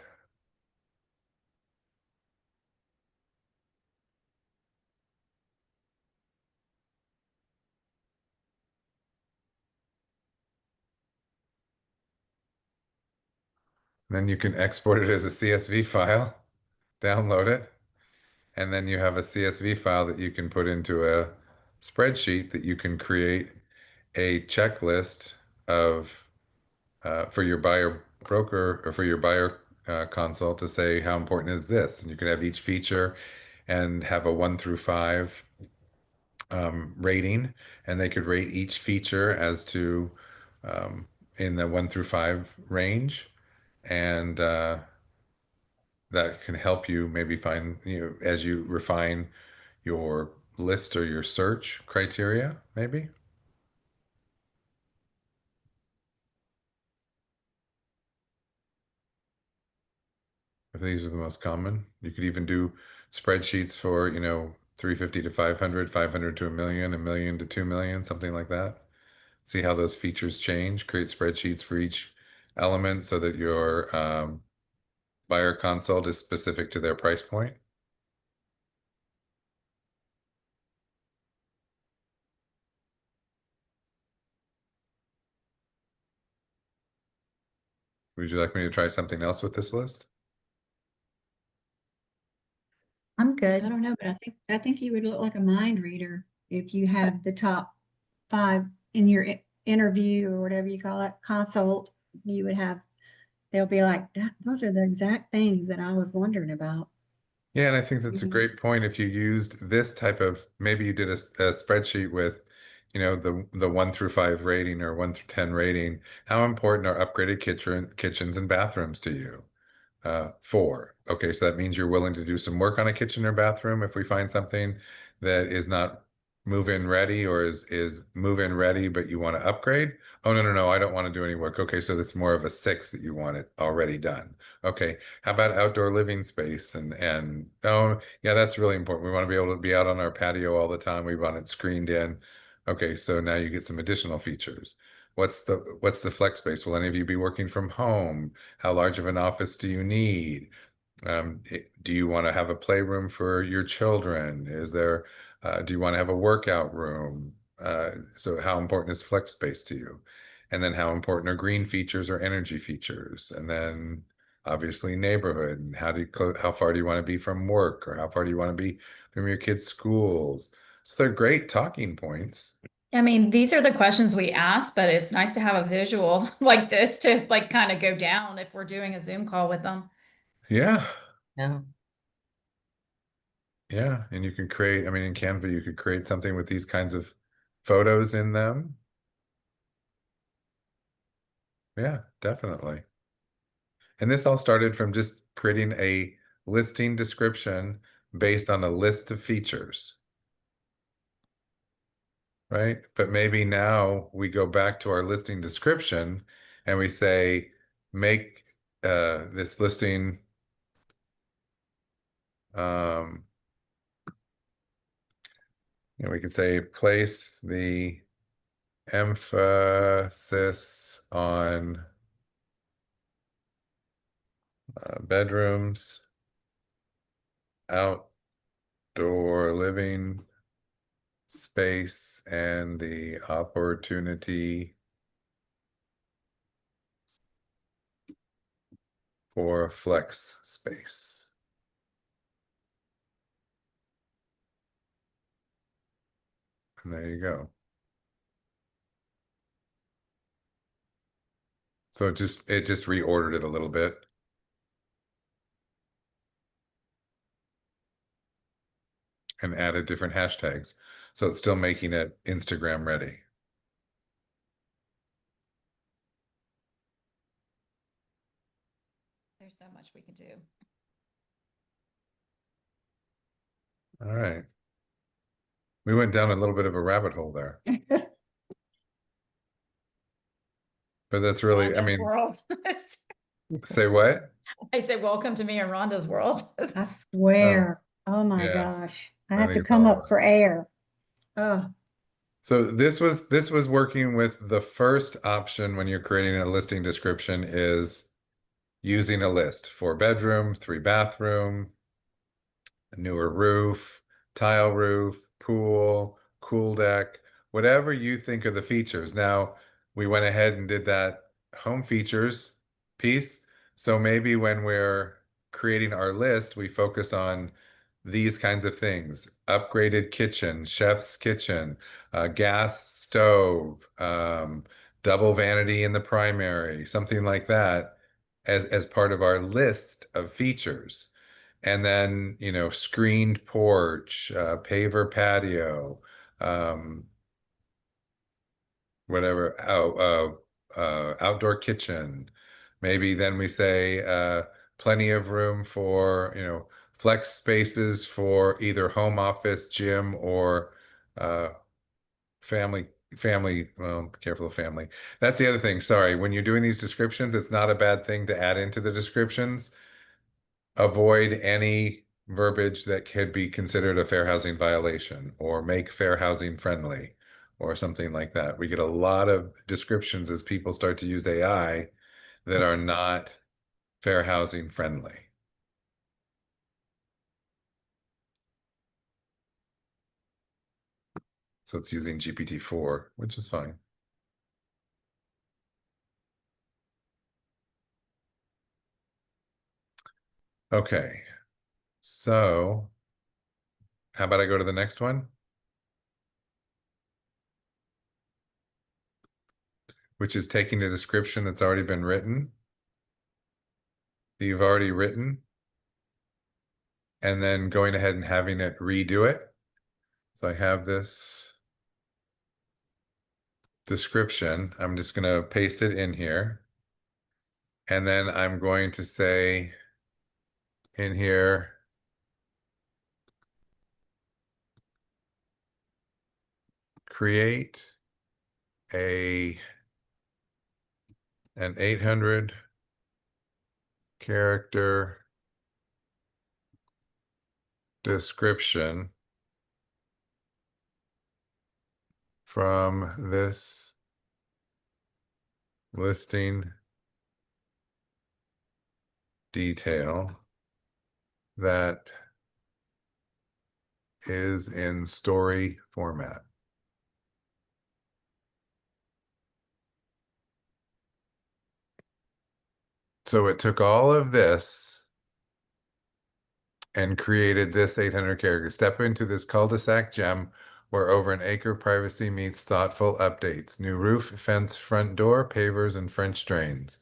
Then you can export it as a CSV file, download it, and then you have a CSV file that you can put into a spreadsheet that you can create a checklist of for your buyer broker or for your buyer consult to say how important is this, and you can have each feature and have a 1 through 5 rating, and they could rate each feature as to in the 1 through 5 range, and that can help you maybe find, as you refine your list or your search criteria, maybe. If these are the most common, you could even do spreadsheets for, 350 to 500, 500 to a million to 2 million, something like that. See how those features change, create spreadsheets for each element so that your buyer consult is specific to their price point. Would you like me to try something else with this list? I'm I good. don't know, but I think you would look like a mind reader if you had the top 5 in your interview or whatever you call it, consult. You would have, they'll be like, those are the exact things that I was wondering about. Yeah, and I think that's a Mhm. great point. If you used this type of, maybe you did a spreadsheet with, the 1 through 5 rating or 1 through 10 rating. How important are upgraded kitchens and bathrooms to you? 4. Okay, so that means you're willing to do some work on a kitchen or bathroom if we find something that is not move-in ready, or is move-in ready, but you want to upgrade. Oh, no, no, no, I don't want to do any work. Okay, so that's more of a 6 that you want it already done. Okay, how about outdoor living space? And oh, yeah, that's really important. We want to be able to be out on our patio all the time. We want it screened in. Okay, so now you get some additional features. What's the flex space? Will any of you be working from home? How large of an office do you need? Do you want to have a playroom for your children? Do you want to have a workout room? So how important is flex space to you? And then how important are green features or energy features? And then obviously neighborhood, and how far do you want to be from work, or how far do you want to be from your kids' schools? So they're great talking points. I mean, these are the questions we ask, but it's nice to have a visual like this to like kind of go down if we're doing a Zoom call with them. Yeah. Yeah. Yeah, and you can create, I mean, in Canva, you could create something with these kinds of photos in them. Yeah, definitely. And this all started from just creating a listing description based on a list of features, right? But maybe now we go back to our listing description and we say, make this listing um, we could say place the emphasis on bedrooms, outdoor living space, and the opportunity for flex space. And there you go. So it just reordered it a little bit. and added different hashtags. So it's still making it Instagram ready. There's so much we can do. All right. We went down a little bit of a rabbit hole there. But that's really, I Rhonda's mean, world. say what? I say, welcome to me and Rhonda's world. I swear. Oh my yeah. gosh. I I have think to it's come all up for air. Oh, So this was working with the first option when you're creating a listing description is using a list: 4 bedroom, 3 bathroom, newer roof, tile roof, pool, cool deck, whatever you think are the features. Now, we went ahead and did that home features piece. So maybe when we're creating our list, we focus on these kinds of things: upgraded kitchen, chef's kitchen, gas stove, double vanity in the primary, something like that as part of our list of features. And then, screened porch, paver patio, um, whatever, outdoor kitchen. Maybe then we say plenty of room for, flex spaces for either home office, gym, or uh, family. Well, be careful of family. That's the other thing. Sorry, when you're doing these descriptions, it's not a bad thing to add into the descriptions. Avoid any verbiage that could be considered a fair housing violation or make fair housing friendly or something like that. We get a lot of descriptions as people start to use AI that are not fair housing friendly. So it's using GPT-4, which is fine. Okay, so how about I go to the next one, which is taking a description that's already been written, that you've already written, and then going ahead and having it redo it. So I have this description. I'm just going to paste it in here. And then I'm going to say in here, create an 800 character description from this listing detail that is in story format. So it took all of this and created this 800 characters. Step into this cul-de-sac gem where over an acre privacy meets thoughtful updates. New roof, fence, front door, pavers, and French drains.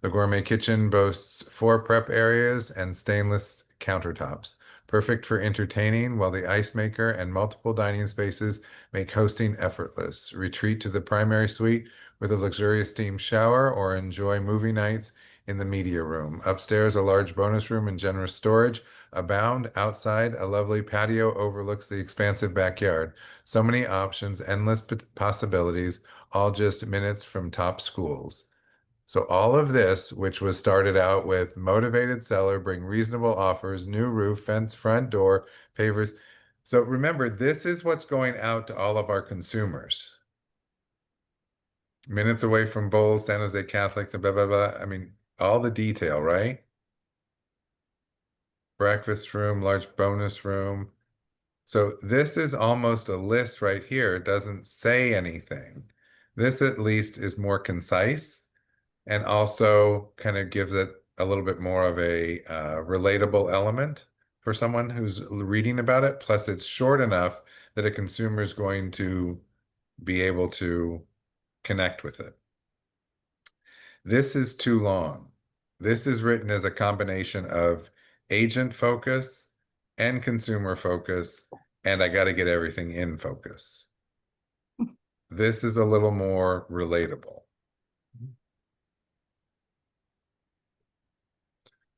The gourmet kitchen boasts 4 prep areas and stainless countertops, perfect for entertaining, while the ice maker and multiple dining spaces make hosting effortless. Retreat to the primary suite with a luxurious steam shower or enjoy movie nights in the media room. Upstairs, a large bonus room and generous storage abound. Outside, a lovely patio overlooks the expansive backyard. So many options, endless possibilities, all just minutes from top schools. So all of this, which was started out with motivated seller, bring reasonable offers, new roof, fence, front door, pavers. So remember, this is what's going out to all of our consumers. Minutes away from Bowles, San Jose Catholics, and blah, blah, blah. I mean, all the detail, right? Breakfast room, large bonus room. So this is almost a list right here. It doesn't say anything. This at least is more concise and also kind of gives it a little bit more of a relatable element for someone who's reading about it. Plus, it's short enough that a consumer is going to be able to connect with it. This is too long. This is written as a combination of agent focus and consumer focus and I got to get everything in focus. This is a little more relatable.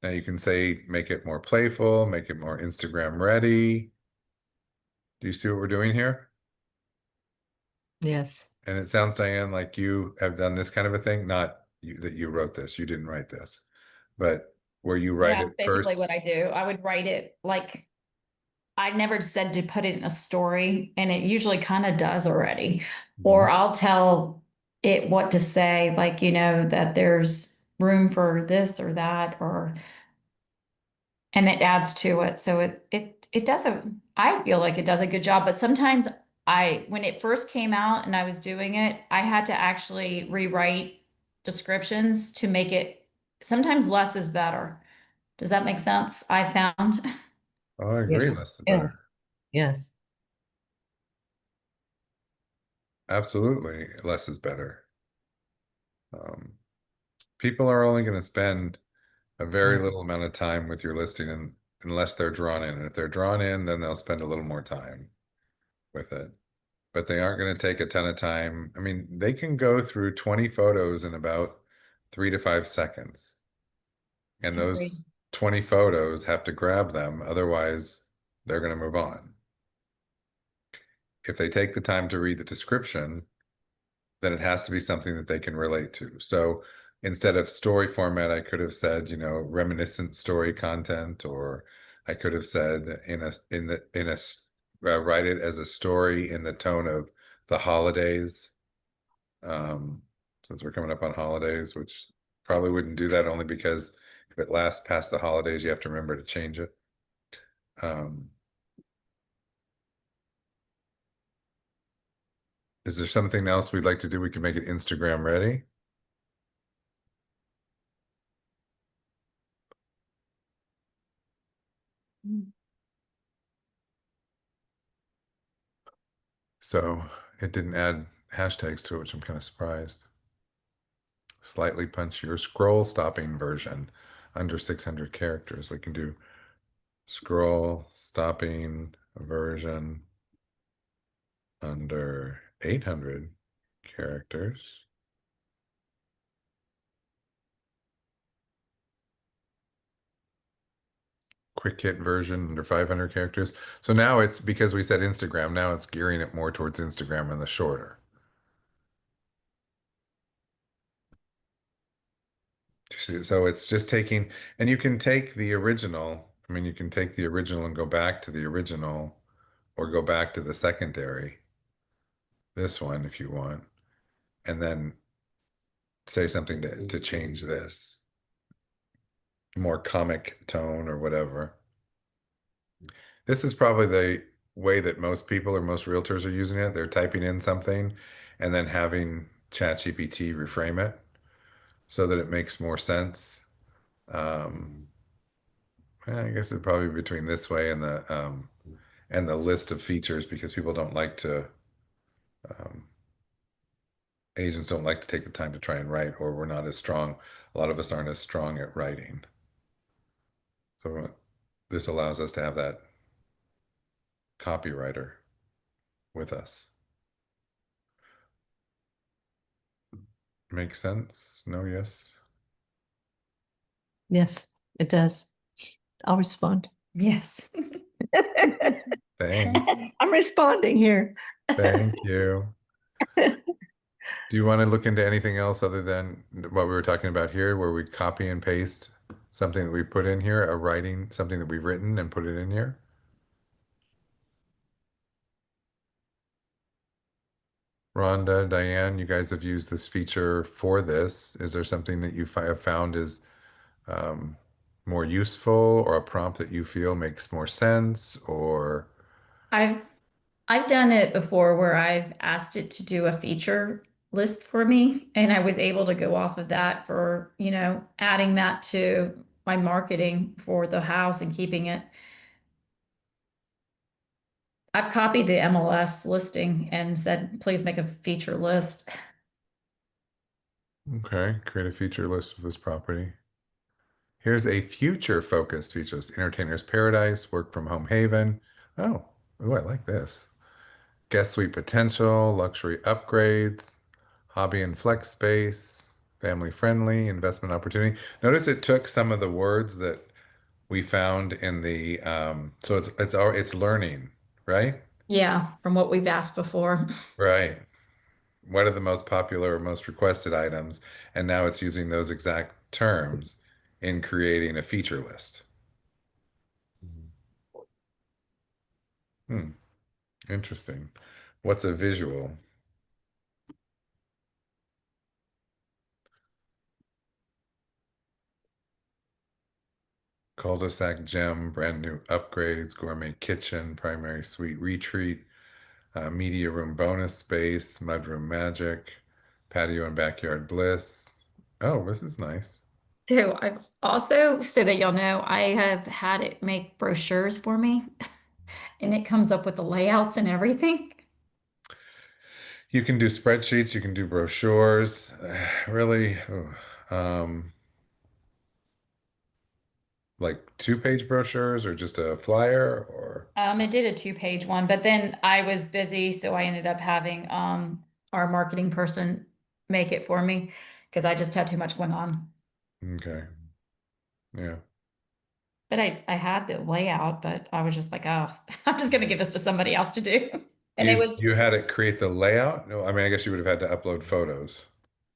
Now you can say, make it more playful, make it more Instagram ready. Do you see what we're doing here? Yes. And it sounds, Diane, like you have done this kind of a thing, not you, that you wrote this, you didn't write this, but where you write Yeah, it that's basically first. what I do. I would write it like I never said to put it in a story, and it usually kind of does already. Or Mhm. I'll tell it what to say, like, that there's room for this or that, and it adds to it. So it does I feel like it does a good job, but sometimes when it first came out and I was doing it, I had to actually rewrite descriptions to make it, sometimes less is better. Does that make sense? I found. Oh, I agree, Yeah. less the Yeah. better. Yes. Absolutely, less is better. Um, People are only going to spend a very little amount of time with your listing unless they're drawn in. And if they're drawn in, then they'll spend a little more time with it. But they aren't going to take a ton of time. I mean, they can go through 20 photos in about 3 to 5 seconds. And Agreed. those 20 photos have to grab them. Otherwise, they're going to move on. If they take the time to read the description, then it has to be something that they can relate to. So instead of story format, I could have said, reminiscent story content, or I could have said write it as a story in the tone of the holidays. Since we're coming up on holidays, which probably wouldn't do that only because if it lasts past the holidays, you have to remember to change it. Um, is there something else we'd like to do? We can make it Instagram ready. So it didn't add hashtags to it, which I'm kind of surprised. Slightly punchier scroll stopping version under 600 characters. We can do scroll stopping version under 800 characters. Quick hit version under 500 characters. So now it's, because we said Instagram, now it's gearing it more towards Instagram and the shorter. So it's just taking, and you can take the original. I mean, you can take the original and go back to the original or go back to the secondary, this one if you want, and then say something to change this. More comic tone or whatever. This is probably the way that most people or most realtors are using it. They're typing in something and then having ChatGPT reframe it so that it makes more sense. Um, I guess it'd probably be between this way and the list of features, because people don't like to um, agents don't like to take the time to try and write, or we're not as strong. A lot of us aren't as strong at writing. So this allows us to have that copywriter with us. Makes sense? No, yes. Yes, it does. I'll respond. Yes. Thanks. I'm responding here. Thank you. Do you want to look into anything else other than what we were talking about here, where we copy and paste something that we put in here, a writing, something that we've written and put it in here? Rhonda, Diane, you guys have used this feature for this. Is there something that you have found is um, more useful, or a prompt that you feel makes more sense, or I've I've done it before where I've asked it to do a feature list for me, and I was able to go off of that for, adding that to my marketing for the house and keeping it. I've copied the MLS listing and said, please make a feature list. okay, create a feature list of this property. Here's a future focused feature list: Entertainer's Paradise, Work from Home Haven. Oh, Oh, I like this. Guest suite potential, luxury upgrades, hobby and flex space, family friendly, investment opportunity. Notice it took some of the words that we found in the so it's learning, right? Yeah, from what we've asked before. Right. What are the most popular or most requested items? And now it's using those exact terms in creating a feature list. Hmm, interesting. What's a visual? Cul-de-sac gem, brand new upgrades, gourmet kitchen, primary suite retreat, media room bonus space, mudroom magic, patio and backyard bliss. Oh, this is nice. So I've also, so that y'all know, I have had it make brochures for me and it comes up with the layouts and everything. You can do spreadsheets, you can do brochures. Really, ooh, like two-page brochures or just a flyer or It did a 2-page one, but then I was busy, so I ended up having our marketing person make it for me because I just had too much going on. okay. Yeah. But I had the layout, but I was just like, oh, I'm just gonna give this to somebody else to do. And it was You had it create the layout? No, I mean, I guess you would have had to upload photos.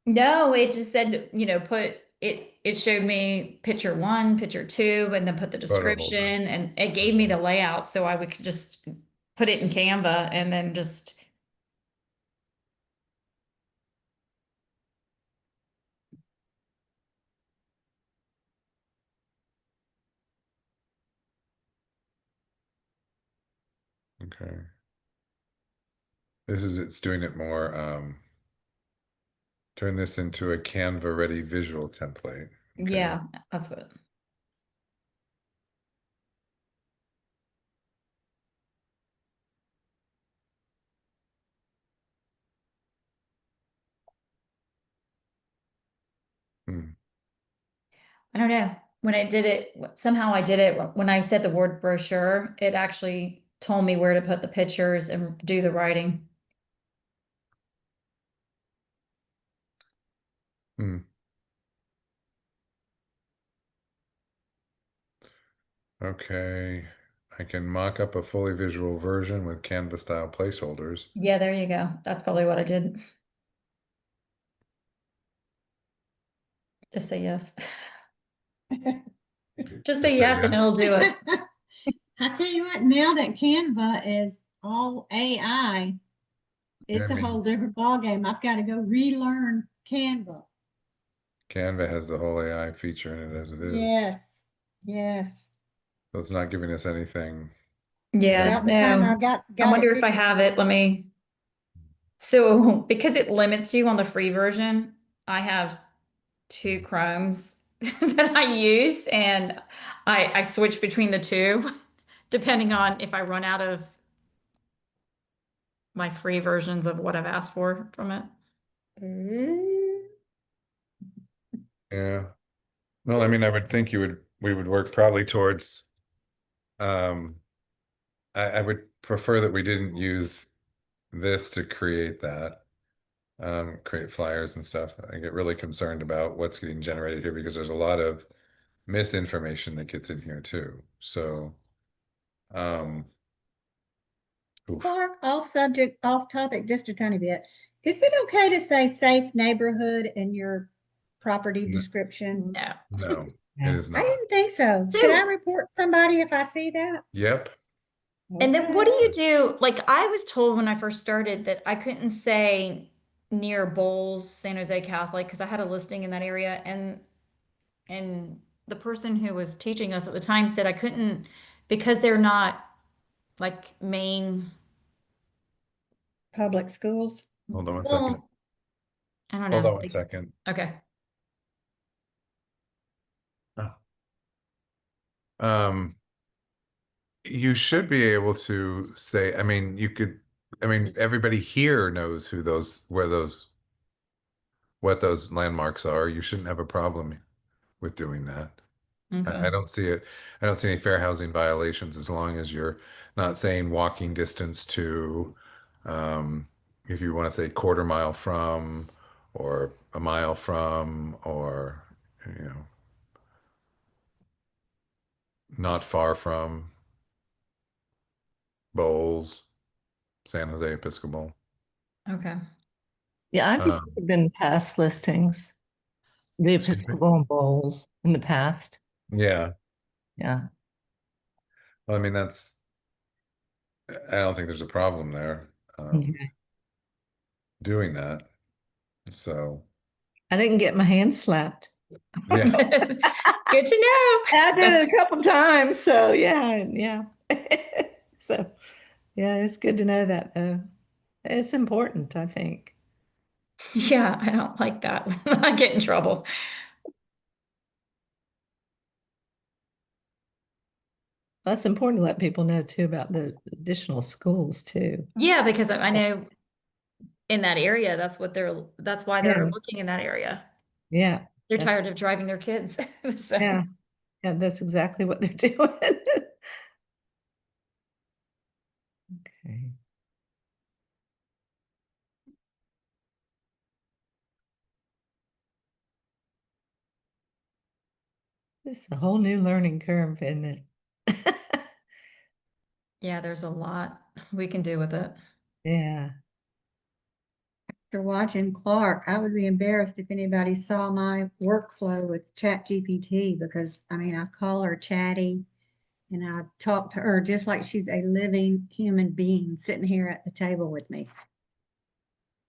no, it just said, put it showed me picture one, picture two, and then put the Photo holder. description and it gave me the layout so I would just put it in Canva and then just Okay. It's doing it more, turn this into a Canva ready visual template. Okay. yeah, that's what. Hmm. I don't know. When I did it, somehow I did it when I said the word brochure, it actually told me where to put the pictures and do the writing. Hmm. Okay. I can mock up a fully visual version with Canva style placeholders. Yeah, there you go. That's probably what I did. Just say yes. Just say Just say yes and it'll yes. do it. I tell you what, now that Canva is all AI, Yeah, it's I a mean, whole different ballgame. I've got to go relearn Canva. Canva has the whole AI feature in it as it is. Yes, yes. So it's not giving us anything. Is It's that Yeah, about the time I no. I got it wonder if I figured have it. Let me. So because it limits you on the free version, I have two Chromes that I use and I switch between the two depending on if I run out of my free versions of what I've asked for from it. out. yeah. Well, I mean, I would think we would work probably towards, um, I would prefer that we didn't use this to create that, create flyers and stuff. I get really concerned about what's getting generated here because there's a lot of misinformation that gets in here too. So, um, oof. Clark, off subject, off topic, just a tiny bit. Is it okay to say safe neighborhood in your property N- description? No. no, it No. is I not. didn't think so. Should I So, report somebody if I see that? Yep. and then what do Okay. you do? Like I was told when I first started that I couldn't say near Bowles, San Jose Catholic, because I had a listing in that area and the person who was teaching us at the time said I couldn't because they're not like main, Public schools. Hold on one second. well, I don't Hold know. on one second. Okay. Oh. Um, you should be able to say, I mean, you could, I mean, everybody here knows what those landmarks are. You shouldn't have a problem with doing that. Okay. I don't see it. I don't see any fair housing violations as long as you're not saying walking distance to, um, if you want to say quarter mile from, or a mile from, or, you know, not far from Bowles, San Jose Episcopal. Okay. Yeah, I've Um, been past listings, the excuse me. Episcopal and Bowls in the past. Yeah. Yeah. Well, I mean, I don't think there's a problem there, Okay. doing that. So, I didn't get my hand slapped. yeah. Good to know. I did That's it a couple times, so yeah, yeah. So yeah, it's good to know that though. It's important, I think. yeah, I don't like that when I get in trouble. That's important to let people know too about the additional schools too. Yeah, because I know in that area, that's why Yeah, they're looking in that area. yeah, They're that's tired of driving their kids. So, yeah, yeah, that's exactly what they're doing. Okay. It's a whole new learning curve, isn't it? yeah, there's a lot we can do with it. Yeah. After watching Clark, I would be embarrassed if anybody saw my workflow with ChatGPT because I mean, I call her Chatty and I talk to her just like she's a living human being sitting here at the table with me.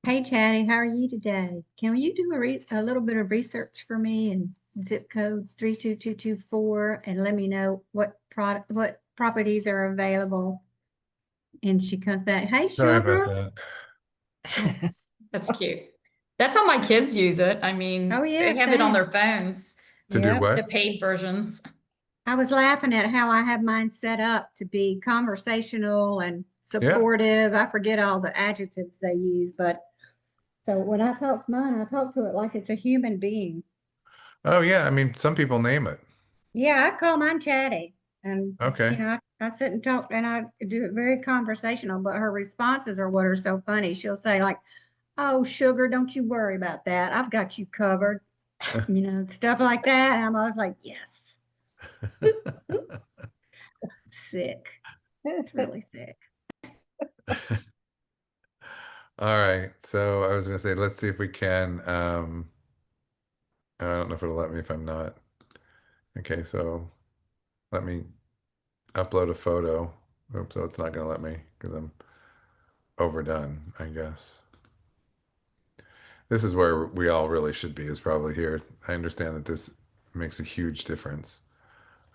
Hey, Chatty, how are you today? Can you do a little bit of research for me in zip code 32224 and let me know what properties are available? And she comes back, hey, Sorry about sugar. that. Yes. That's cute. That's how my kids use it. I Oh, mean, yeah, they have it on same. their phones, To do Yep. the what? paid versions. I was laughing at how I have mine set up to be conversational and Yeah. supportive. I forget all the adjectives they use, but so when I talk to mine, I talk to it like it's a human being. Oh, yeah. I mean, some people name it. Yeah, I call mine Chatty. And, Okay. I sit and talk and I do it very conversational, but her responses are what are so funny. She'll say, like, oh, sugar, don't you worry about that. I've got you covered, stuff like that. And I'm always like, yes, sick. It's really sick. All right. So I was gonna say, let's see if we can. I don't know if it'll let me if I'm not. Okay, so let me upload a photo. Oops, so it's not gonna let me because I'm overdone, I guess. This is where we all really should be, is probably here. I understand that this makes a huge difference.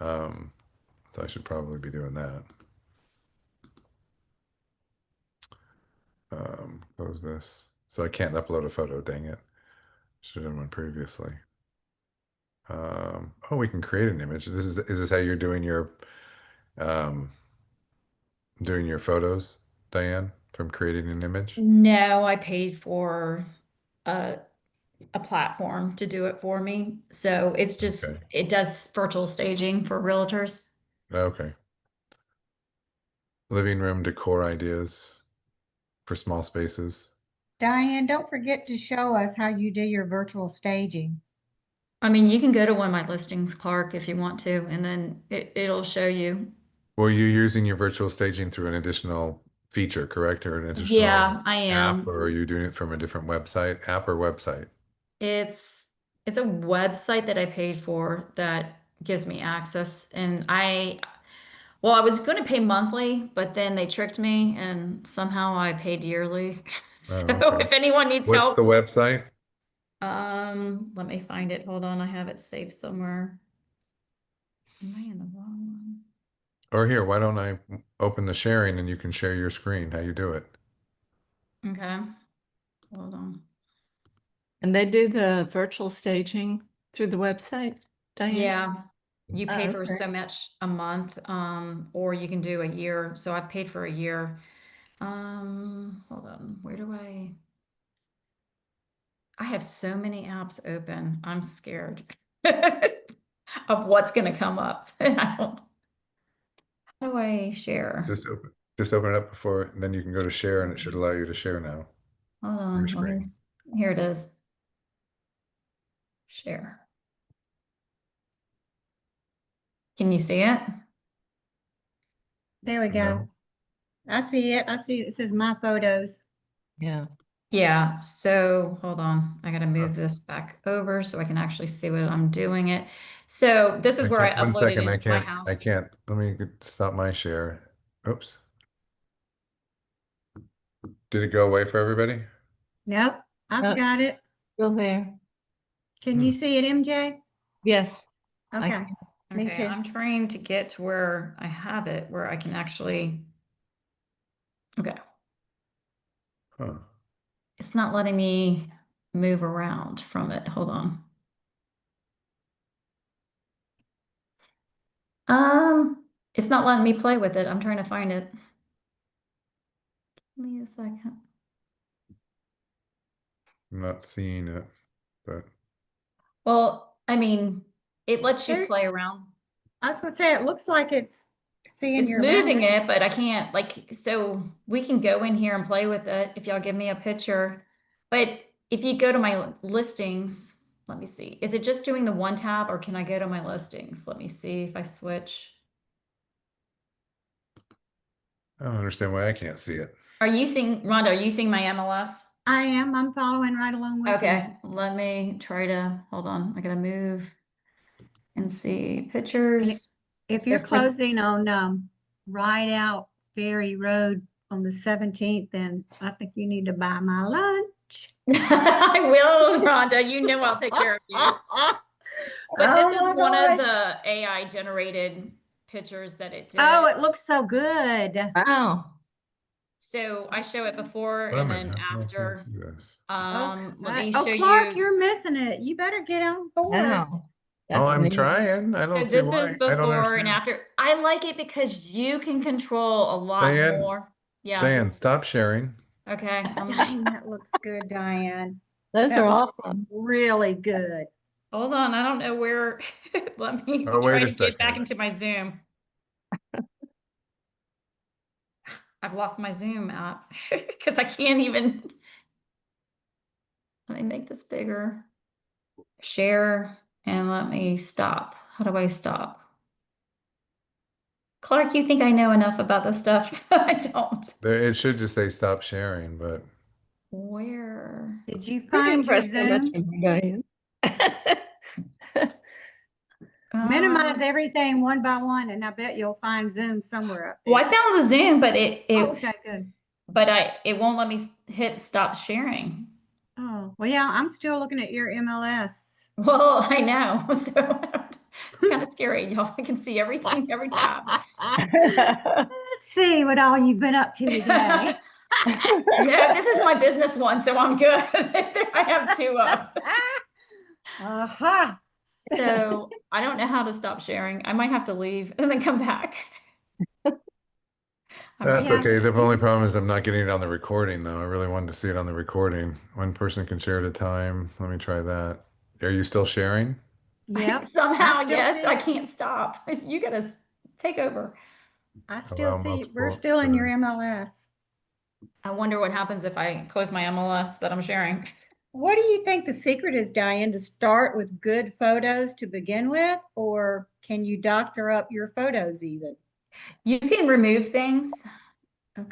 Um, so I should probably be doing that. Close this. So I can't upload a photo, dang it. Should have done one previously. Oh, we can create an image. Is this how you're um, doing your photos, Diane, from creating an image? No, I paid for a a platform to do it for me. So it's just Okay. it does virtual staging for realtors. Okay. Living room decor ideas for small spaces. Diane, don't forget to show us how you do your virtual staging. I mean, you can go to one of my listings, Clark, if you want to, and then it'll show you. Were you using your virtual staging through an additional feature, correct? Or an additional Yeah, I app, am. or are you doing it from a different website, app or website? It's it's a website that I paid for that gives me access. And I was going to pay monthly, but then they tricked me and somehow I paid yearly. So Oh, okay. if anyone needs What's the help, website? let me find it. Hold on, I have it saved somewhere. Am I in the wrong Or here, why don't I open the sharing and you can share your screen, how you do it? one? Okay, hold on. And they do the virtual staging through the website, Diane? Yeah, you pay Oh, for okay. so much a month, or you can do a year. So I've paid for a year. Hold on. Where do I have so many apps open. I'm scared. of what's going to come up. I don't, how do I share? Just open it up before, and then you can go to share, and it should allow you to share now. Hold Your on. screen. Here it is. Share. Can you see it? There we go. No. I see it. I see it. It says my photos. Yeah. Yeah, so hold on. I gotta move this back over so I can actually see what I'm doing it. So this is I where I can't. One uploaded second. into my I house. can't. Let me stop my share. Oops. Did it go away for everybody? Nope, I've got it. Still there. Can Hmm. you see it, MJ? Yes. I Okay, can. me Okay, too. I'm trying to get to where I have it, where I can actually, okay. Huh. It's not letting me move around from it. Hold on. It's not letting me play with it. I'm trying to find it. Give me a second. I'm not seeing it, but Well, I mean, it lets you There, play around. I was gonna say, it looks like it's seeing It's your moving mountain. it, but I can't like, so we can go in here and play with it if y'all give me a picture. But if you go to my listings, let me see. Is it just doing the one tab or can I go to my listings? Let me see if I switch. I don't understand why I can't see it. Are you seeing, Rhonda, are you seeing my MLS? I'm following right along with you. Okay, let me try to, hold on. I gotta move and see pictures. If So you're for closing on Ride Out Ferry Road on the 17th, then I think you need to buy my lunch. I will, Rhonda. You know I'll take care of you. But this is Oh one of my gosh. the AI generated pictures that it Oh, did. it looks so good. Wow. So I show it before Wait a and minute. then How come I can't after. see this? Let Okay. me Oh, show Clark, you. you're missing it. You better get on board. Wow. Oh, That's I'm neat. trying. I So don't see this is why. I don't before and understand. after. I like it because you can control a lot Diane, more. Yeah. Diane, stop sharing. Okay. Dang, that looks good, Diane. Those are That looks awesome. really good. Hold on. I don't know where. Let me Oh, try wait a to get back second. into my Zoom. I've lost my Zoom app because I can't even. Let me make this bigger. Share and let me stop. How do I stop? Clark, you think I know enough about this stuff? I don't. There, it should just say stop sharing, but Where? Did you Pretty find your impressed how much Zoom? I'm going. Minimize Um, everything one by one, and I bet you'll find Zoom somewhere up well, there. I found the Zoom, but Oh, okay, good. it won't let me hit stop sharing. Oh, well, yeah, I'm still looking at your MLS. Well, I know. So it's kind of scary, y'all. I can see everything, every tab. Let's see what all you've been up to today. No, this is my business one, so I'm good. I have two of. Aha. So I don't know how to stop sharing. I might have to leave and then come back. I might that's Yeah. okay. The only problem is I'm not getting it on the recording, though. I really wanted to see it on the recording. One person can share at a time. Let me try that. Are you still sharing? Yep. I somehow, still yes, I see. can't stop. You gotta take over. I still Allow see. We're multiple still in your shares. MLS. I wonder what happens if I close my MLS that I'm sharing. What do you think the secret is, Diane, to start with good photos to begin with, or can you doctor up your photos even? You can remove things.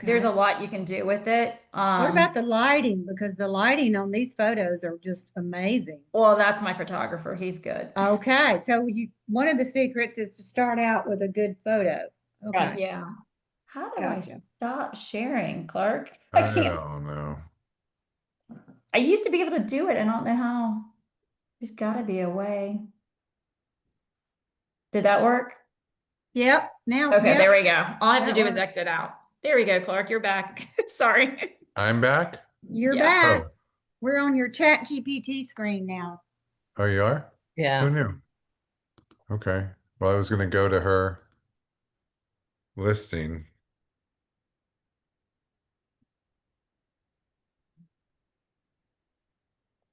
There's a Okay. lot you can do with it. What about the lighting? Because the lighting on these photos are just amazing. Well, that's my photographer. He's good. Okay, so one of the secrets is to start out with a good photo. Right. Okay, Yeah. How do I gotcha. stop sharing, Clark? I I can't. don't know. I used to be able to do it. I don't know how. There's got to be a way. Did that work? Yep, now, Okay, there yep, we go. All I have to that do is works. exit out. There we go, Clark. You're back. Sorry. I'm back? You're Yeah. back. Oh, We're on your chat GPT screen now. oh, you are? Who Yeah. knew? Okay. Well, I was going to go to her listing.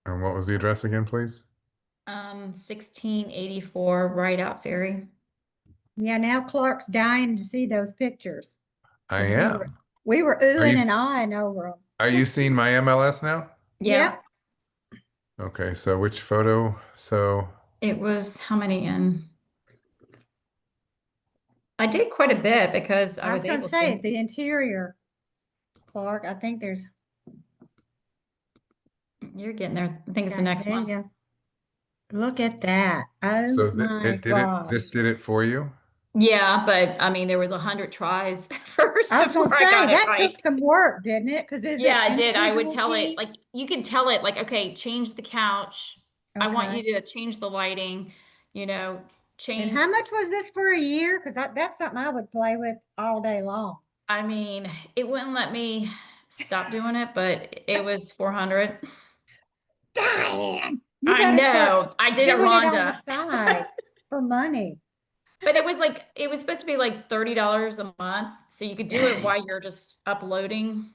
And what was the address again, please? 1684 right out ferry. Yeah, now Clark's dying to see those pictures. I 'Cause am. we were Are you oohing and ahhing over them. are you seeing my MLS now? Yeah. Yep. Okay, so which photo? So It was how many in? I did quite a bit because I I was was gonna able say, to. the interior, Clark, I think there's, You're getting there. I think it's the okay, next there you one. go. Look at that. Oh so my it did it. gosh. This did it for you. Yeah, but I mean, there was 100 tries first I was gonna before I say, got it that took right. some work, didn't it? Because is Yeah, it I did. I would individual tell it keys? like you can tell it like, okay, change the couch. I want Okay. you to change the lighting, you know, And change. how much was this for a year? Because that's something I would play with all day long. I mean, it wouldn't let me stop doing it, but it was 400. Diane, you I better start know. I did a doing it on the Rhonda. side for money. But it was like it was supposed to be like $30 a month. So you could do it Dang. while you're just uploading.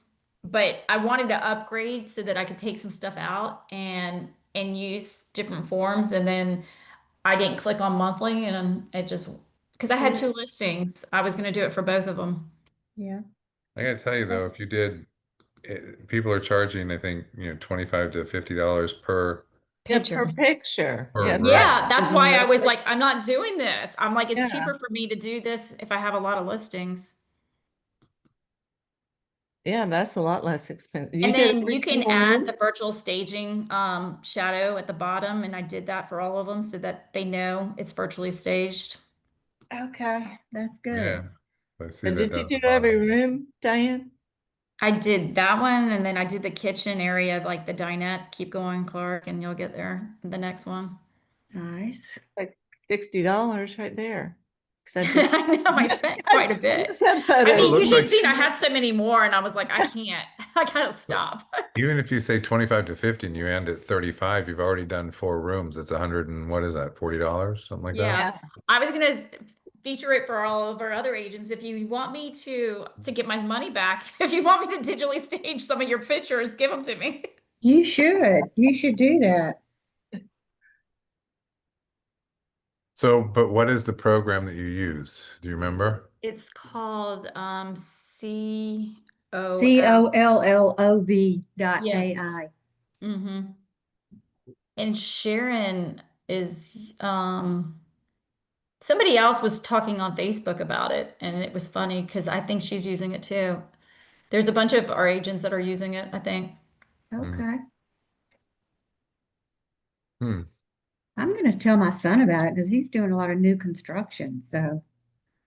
But I wanted to upgrade so that I could take some stuff out and use different forms. And then I didn't click on monthly and it just because I had Yeah. two listings, I was gonna do it for both of them. Yeah. I gotta tell you though, if you did, people are charging, I think, 25 to $50 Yeah, per Picture. picture. per Yeah, room. Yeah, that's why I was like, I'm not doing this. I'm like, it's yeah, cheaper for me to do this if I have a lot of listings. yeah, that's a lot less expensive. You And did then every you can single add the room? virtual staging shadow at the bottom, and I did that for all of them so that they know it's virtually staged. Okay, that's good. Yeah, I see So that did down you at do the every bottom. room, Diane? I did that one, and then I did the kitchen area, like the dinette. Keep going, Clark, and you'll get there. The next one. Nice. Like $60 right there. Because I just, I know I just, spent quite a I bit. just had I Well, it photos mean, you looks of should have like seen I had so many more, and I was like, I can't. I gotta stop. even if you say 25 to 50 and you end at 35, you've already done four rooms. It's 100 and what is that, $40, something like that? Yeah, Yeah. I was gonna feature it for all of our other agents. If you want me to get my money back, if you want me to digitally stage some of your pictures, give them to me. You should. You should do that. So, but what is the program that you use? Do you remember? It's called COL. COLLOV Yeah. AI. Mm-hmm. And Sharon is somebody else was talking on Facebook about it, and it was funny because I think she's using it too. There's a bunch of our agents that are using it, I think. Mhm. Okay. Hmm. I'm going to tell my son about it because he's doing a lot of new construction. So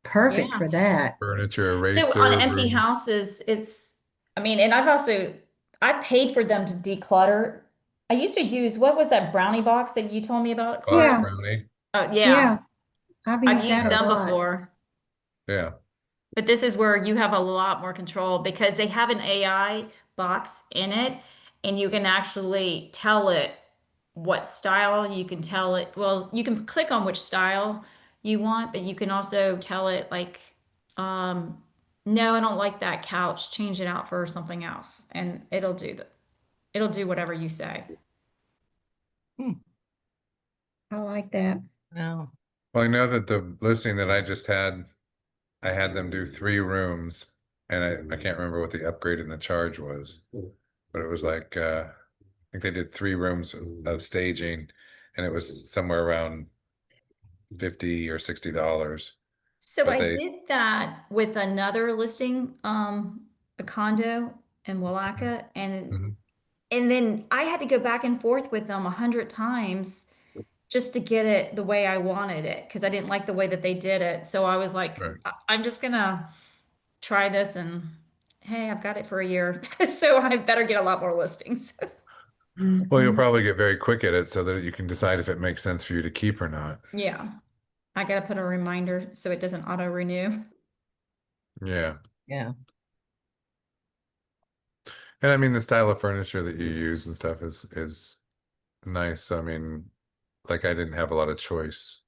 perfect Yeah. for that. Furniture So on eraser empty room, houses, I mean, and I paid for them to declutter. I used to use, what was that brownie box that you told me about, box Clark? Yeah. brownie. Oh, yeah. Yeah. I've I've used that used a them lot. before. Yeah. But this is where you have a lot more control because they have an AI box in it, and you can actually tell it what style. You can tell it, well, you can click on which style you want, but you can also tell it like, um, no, I don't like that couch. Change it out for something else. And it'll do whatever you say. Hmm. I like that. No. Well, I know that the listing that I just had, I had them do three rooms, and I can't remember what the upgrade and the charge was, but it was like I think they did three rooms of staging, and it was somewhere around 50 or $60. So But I they, did that with another listing, a condo in Willaca, Mhm. and then I had to go back and forth with them 100 times just to get it the way I wanted it because I didn't like the way that they did it. So I was like, Right. I'm just gonna try this and hey, I've got it for a year. So I better get a lot more listings. Well, you'll Mhm. probably get very quick at it so that you can decide if it makes sense for you to keep or not. Yeah, I gotta put a reminder so it doesn't auto renew. Yeah. Yeah. And I mean the style of furniture that you use and stuff is nice. I mean, like I didn't have a lot of choice.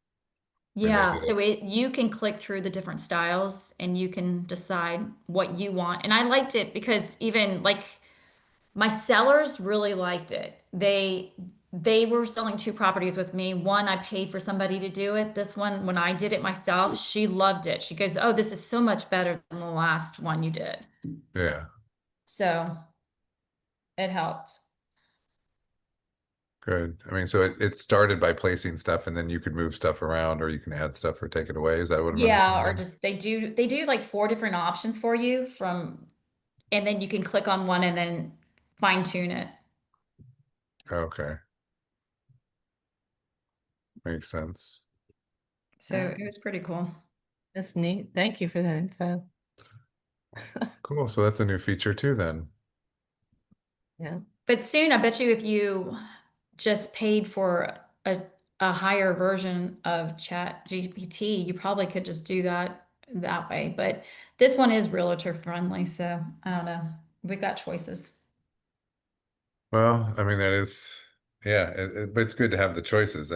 I mean, they Yeah, did it. so you can click through the different styles and you can decide what you want. And I liked it because even like my sellers really liked it. they were selling two properties with me. One, I paid for somebody to do it. This one, when I did it myself, she loved it. She goes, "Oh, this is so much better than the last one you did." Yeah. So it helped. Good. I mean, so it started by placing stuff and then you could move stuff around or you can add stuff or take it away. Is that what I'm Yeah, or understanding? just they do like four different options for you from, and then you can click on one and then fine tune it. Okay. Makes sense. So it was pretty cool. That's neat. Thank you for that info. Cool. So that's a new feature too then. Yeah. But soon, I bet you if you just paid for a higher version of Chat GPT, you probably could just do that way. But this one is realtor friendly, so I don't know. We've got choices. Well, I mean, that is, yeah, but it's good to have the choices.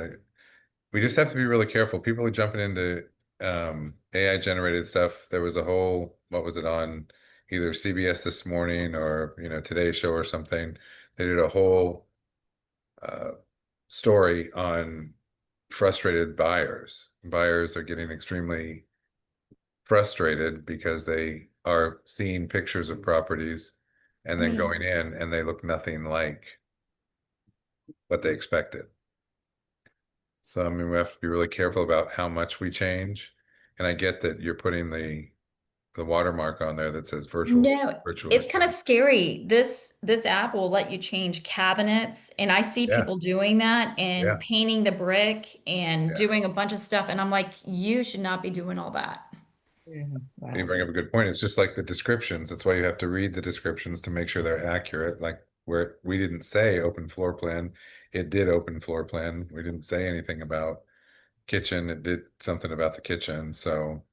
We just have to be really careful. People are jumping into AI generated stuff. There was a whole, what was it on either CBS this morning or, Today's Show or something. They did a whole uh, story on frustrated buyers. Buyers are getting extremely frustrated because they are seeing pictures of properties and I then mean, going in and they look nothing like what they expected. So I mean, we have to be really careful about how much we change. And I get that you're putting the watermark on there that says no, virtual it's kind of estate. scary. This app will let you change cabinets, and I see Yeah, people doing that and yeah, painting the brick and yeah. doing a bunch of stuff, and I'm like, you should not be doing all that. Yeah. You Wow. bring up a good point. It's just like the descriptions. That's why you have to read the descriptions to make sure they're accurate. Like where we didn't say open floor plan, it did open floor plan. We didn't say anything about kitchen. It did something about the kitchen. So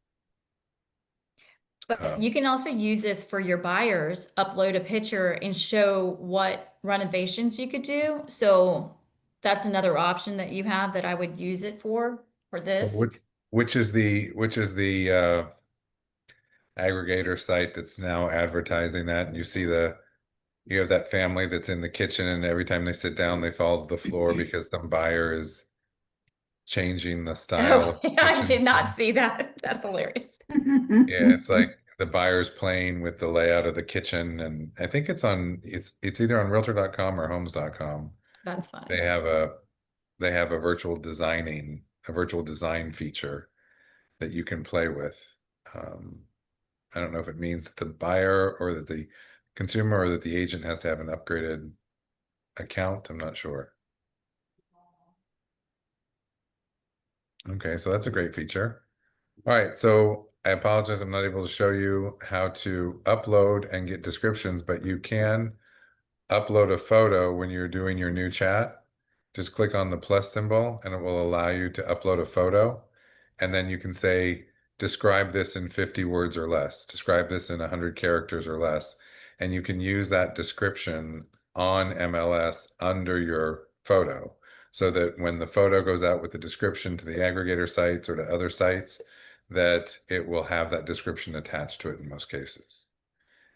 But um, you can also use this for your buyers, upload a picture and show what renovations you could do. So that's another option that you have that I would use it for this. which is the aggregator site that's now advertising that, and you see you have that family that's in the kitchen, and every time they sit down, they fall to the floor because some buyer is changing the style Oh, of the I did kitchen. not see that. That's hilarious. Yeah, it's like the buyer's playing with the layout of the kitchen, and I think it's either on realtor.com or homes.com. That's They funny. have a virtual design feature that you can play with. Um, I don't know if it means that the buyer or that the consumer or that the agent has to have an upgraded account. I'm not sure. Okay, so that's a great feature. All right, so I apologize. I'm not able to show you how to upload and get descriptions, but you can upload a photo when you're doing your new chat. Just click on the plus symbol and it will allow you to upload a photo. And then you can say, describe this in 50 words or less, describe this in 100 characters or less. And you can use that description on MLS under your photo so that when the photo goes out with the description to the aggregator sites or to other sites, that it will have that description attached to it in most cases.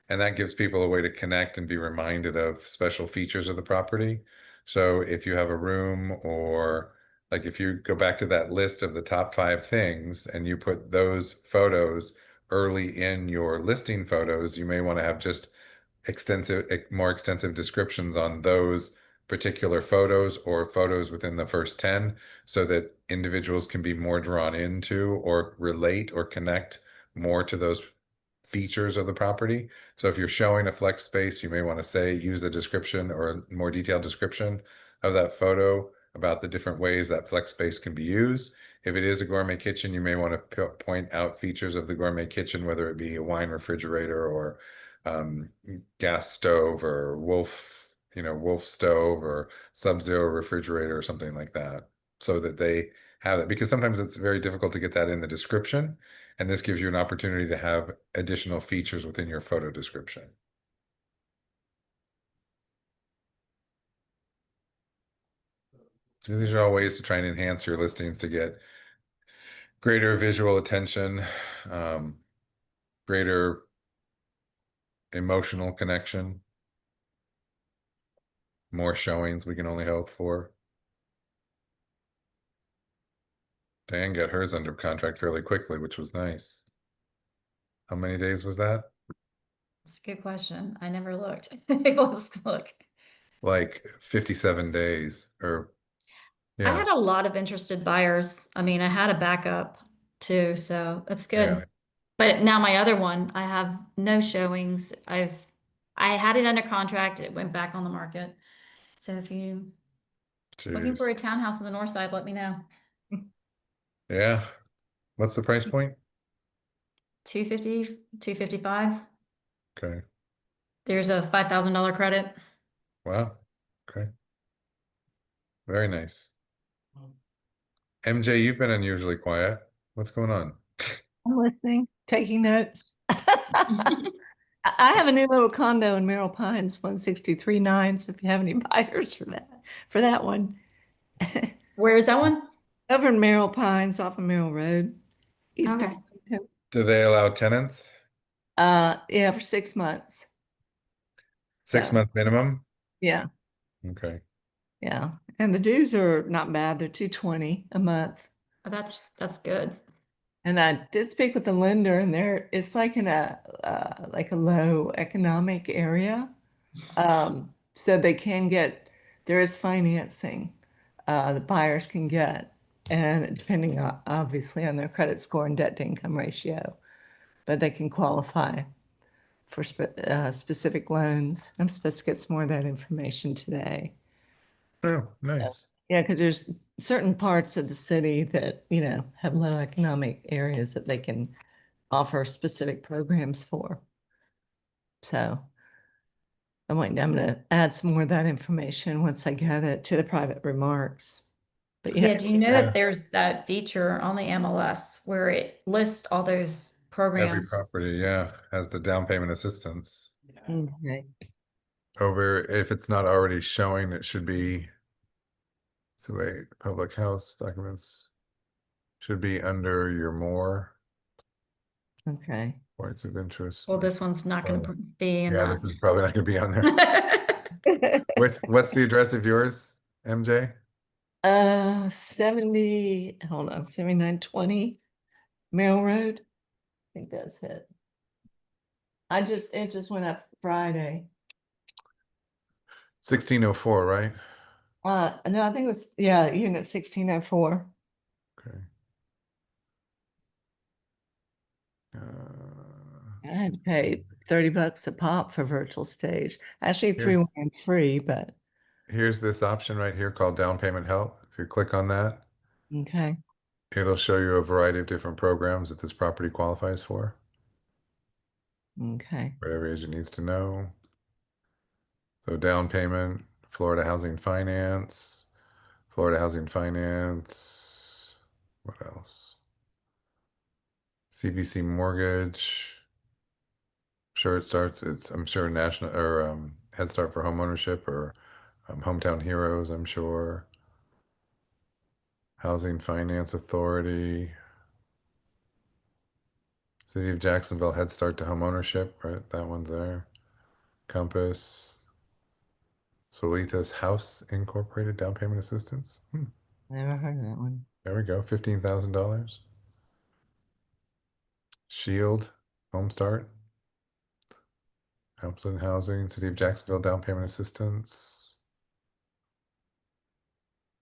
And that gives people a way to connect and be reminded of special features of the property. So if you have a room or like if you go back to that list of the top 5 things and you put those photos early in your listing photos, you may want to have just more extensive descriptions on those particular photos or photos within the first 10 so that individuals can be more drawn into or relate or connect more to those features of the property. So if you're showing a flex space, you may want to say, use a description or a more detailed description of that photo about the different ways that flex space can be used. If it is a gourmet kitchen, you may want to point out features of the gourmet kitchen, whether it be a wine refrigerator or gas stove or wolf stove or Sub-Zero refrigerator or something like that, so that they have it. Because sometimes it's very difficult to get that in the description, and this gives you an opportunity to have additional features within your photo description. So these are all ways to try and enhance your listings to get greater visual attention, um, greater emotional connection, more showings we can only hope for. Diane got hers under contract fairly quickly, which was nice. How many days was that? It's a good question. I never looked. Let's look. Like 57 days or I yeah, had a lot of interested buyers. I mean, I had a backup too, so that's yeah. good. But now my other one, I have no showings. I had it under contract. It went back on the market. So if you looking for Jeez. a townhouse on the north side, let me know. Yeah. What's the price point? 250, 255. Okay. There's a $5,000 credit. Wow. Okay. Very nice. MJ, you've been unusually quiet. What's going on? I'm listening, taking notes. I have a new little condo in Merrill Pines, 163.9. So if you have any buyers for that one. Where is that one? Over in Merrill Pines off of Merrill Road, East Okay. Arlington. Do they allow tenants? Yeah, for 6 months. Six So month minimum? yeah, Okay. yeah. And the dues are not bad. They're 220 a month. Oh, that's good. And I did speak with the lender, and it's like in a like a low economic area. So they can get, there is financing the buyers can get, and depending obviously on their credit score and debt to income ratio, but they can qualify for specific loans. I'm supposed to get some more of that information today. Oh, nice. Yeah, because there's certain parts of the city that, have low economic areas that they can offer specific programs for. So I'm going to add some more of that information once I get it to the private remarks. But Yeah, yeah, do you know Yeah. that there's that feature on the MLS where it lists all those Every programs? property, yeah, has the down payment assistance. okay, Over, if it's not already showing, it should be, so wait, public house documents should be under your more okay. points of interest. Well, this one's not going Well, to be in yeah, that. this is probably not gonna be on there. What's the address of yours, MJ? 70, hold on, 7920 Mill Road. I think that's it. It just went up Friday. 1604, right? No, I think it was, yeah, unit 1604. Okay. I had to pay 30 bucks a pop for virtual stage. Actually, three Here's were free, but here's this option right here called down payment help. If you click on that, okay, it'll show you a variety of different programs that this property qualifies for. okay, What every agent needs to know. So down payment, Florida Housing Finance, Florida Housing Finance. What else? CBC Mortgage. Sure, I'm sure National or Head Start for Homeownership or Hometown Heroes, I'm sure. Housing Finance Authority. City of Jacksonville Head Start to Homeownership, right? That one's there. Compass. Solitas House Incorporated Down Payment Assistance. never heard of that one. There we go. $15,000. Shield Home Start. Upland Housing, City of Jacksonville Down Payment Assistance.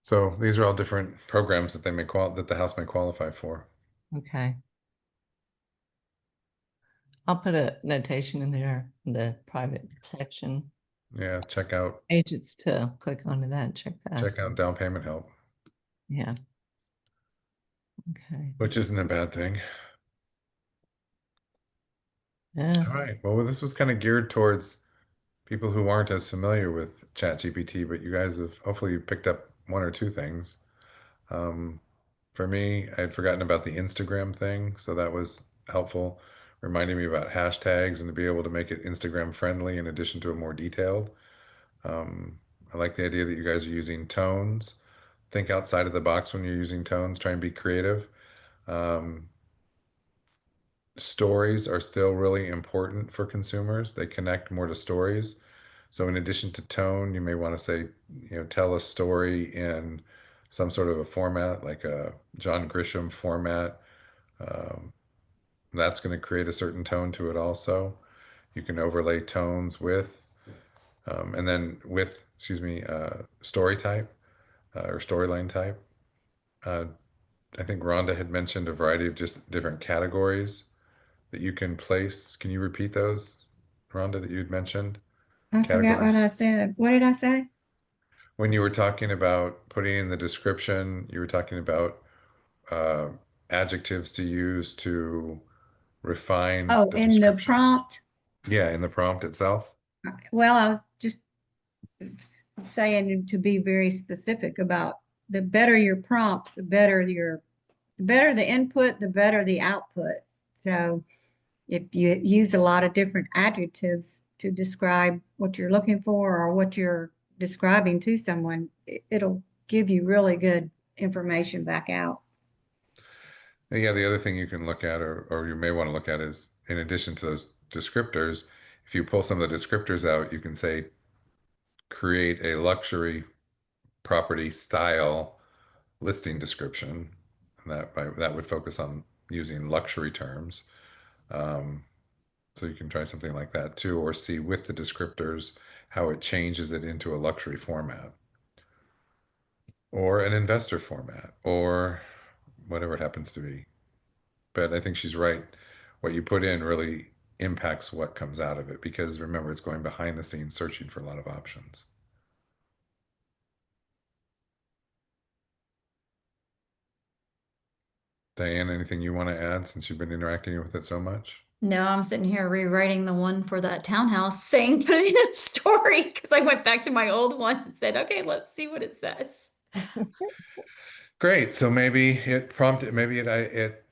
So these are all different programs that that the house may qualify for. Okay. I'll put a notation in there in the private section. Yeah, check out Agents to click onto that and check that. check out down payment help, Yeah. Okay. which isn't a bad thing. Yeah. All right. Well, this was kind of geared towards people who aren't as familiar with ChatGPT, but you guys have hopefully you picked up one or two things. Um, for me, I'd forgotten about the Instagram thing, so that was helpful, reminding me about hashtags and to be able to make it Instagram friendly in addition to a more detailed. I like the idea that you guys are using tones. Think outside of the box when you're using tones, try and be creative. Um, Stories are still really important for consumers. They connect more to stories. So in addition to tone, you may want to say, tell a story in some sort of a format, like a John Grisham format. Um, that's going to create a certain tone to it also. You can overlay tones with, and then with, excuse me, story type or storyline type. Uh, I think Rhonda had mentioned a variety of just different categories that you can place. Can you repeat those, Rhonda, that you'd mentioned? I forgot what Categories. I said. What did I say? When you were talking about putting in the description, you were talking about uh, adjectives to use to refine Oh, the in the description. prompt. Yeah, in the prompt itself. Well, I was just saying to be very specific about the better your prompt, the better the input, the better the output. So if you use a lot of different adjectives to describe what you're looking for or what you're describing to someone, it'll give you really good information back out. And yeah, the other thing you can look at, or you may want to look at, is in addition to those descriptors, if you pull some of the descriptors out, you can say create a luxury property style listing description, and that would focus on using luxury terms. Um, so you can try something like that too, or see with the descriptors how it changes it into a luxury format, or an investor format, or whatever it happens to be. But I think she's right. What you put in really impacts what comes out of it because remember, it's going behind the scenes searching for a lot of options. Diane, anything you want to add since you've been interacting with it so much? No, I'm sitting here rewriting the one for that townhouse saying put it in a story because I went back to my old one and said, okay, let's see what it says. Great. So maybe it prompted, maybe it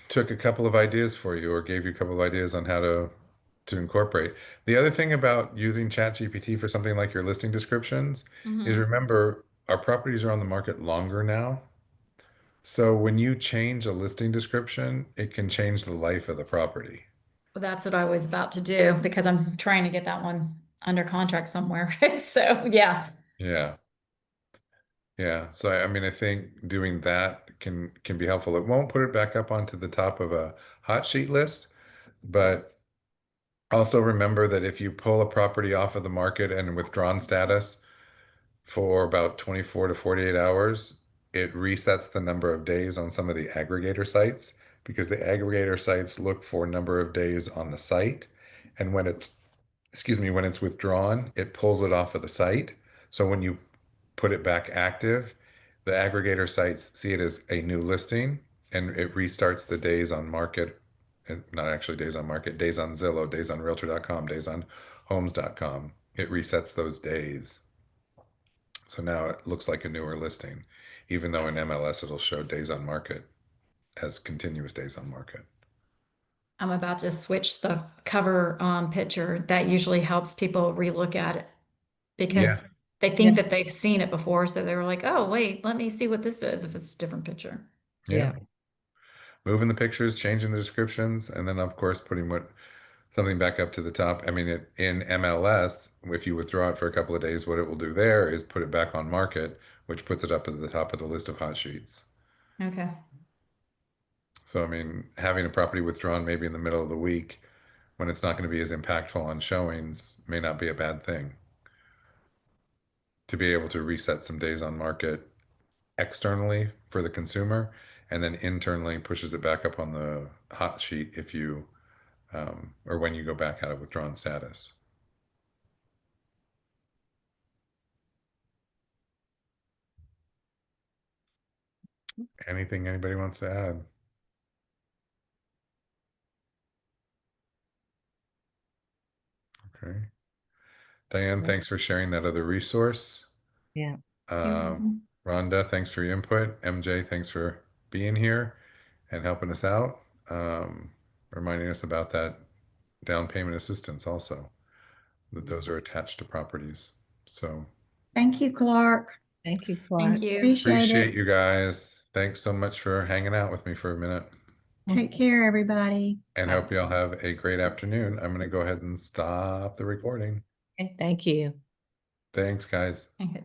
took a couple of ideas for you or gave you a couple of ideas on how to incorporate. The other thing about using ChatGPT for something like your listing descriptions is Mhm. remember our properties are on the market longer now. So when you change a listing description, it can change the life of the property. Well, that's what I was about to do because I'm trying to get that one under contract somewhere. So yeah. Yeah. Yeah. So I mean I think doing that can be helpful. It won't put it back up onto the top of a hot sheet list, but also remember that if you pull a property off of the market and withdrawn status for about 24 to 48 hours, it resets the number of days on some of the aggregator sites because the aggregator sites look for number of days on the site. And when it's, excuse me, when it's withdrawn, it pulls it off of the site. So when you put it back active, the aggregator sites see it as a new listing and it restarts the days on market, and not actually days on market, days on Zillow, days on realtor.com, days on homes.com. It resets those days. So now it looks like a newer listing, even though in MLS it'll show days on market as continuous days on market. I'm about to switch the cover picture. That usually helps people relook at it Yeah. because they Yeah. think that they've seen it before. So they were like, oh, wait, let me see what this is if it's a different picture. Yeah. Yeah. Moving the pictures, changing the descriptions, and then of course putting something back up to the top. I mean, in MLS, if you withdraw it for a couple of days, what it will do there is put it back on market, which puts it up at the top of the list of hot sheets. Okay. So, I mean, having a property withdrawn maybe in the middle of the week when it's not going to be as impactful on showings may not be a bad thing. To be able to reset some days on market externally for the consumer and then internally pushes it back up on the hot sheet if you or when you go back out of withdrawn status. Anything anybody wants to add? Okay. Diane, Yeah. thanks for sharing that other resource. Yeah. You're Um, welcome. Rhonda, thanks for your input. MJ, thanks for being here and helping us out. Reminding us about that down payment assistance also, that those are attached to properties. So Thank you, Clark. Thank you, Thank Clark. you. Appreciate appreciate it. you guys. Thanks so much for hanging out with me for a minute Take care, everybody. and Bye. hope you all have a great afternoon. I'm going to go ahead and stop the recording. Okay, thank you. Thanks, guys. Okay.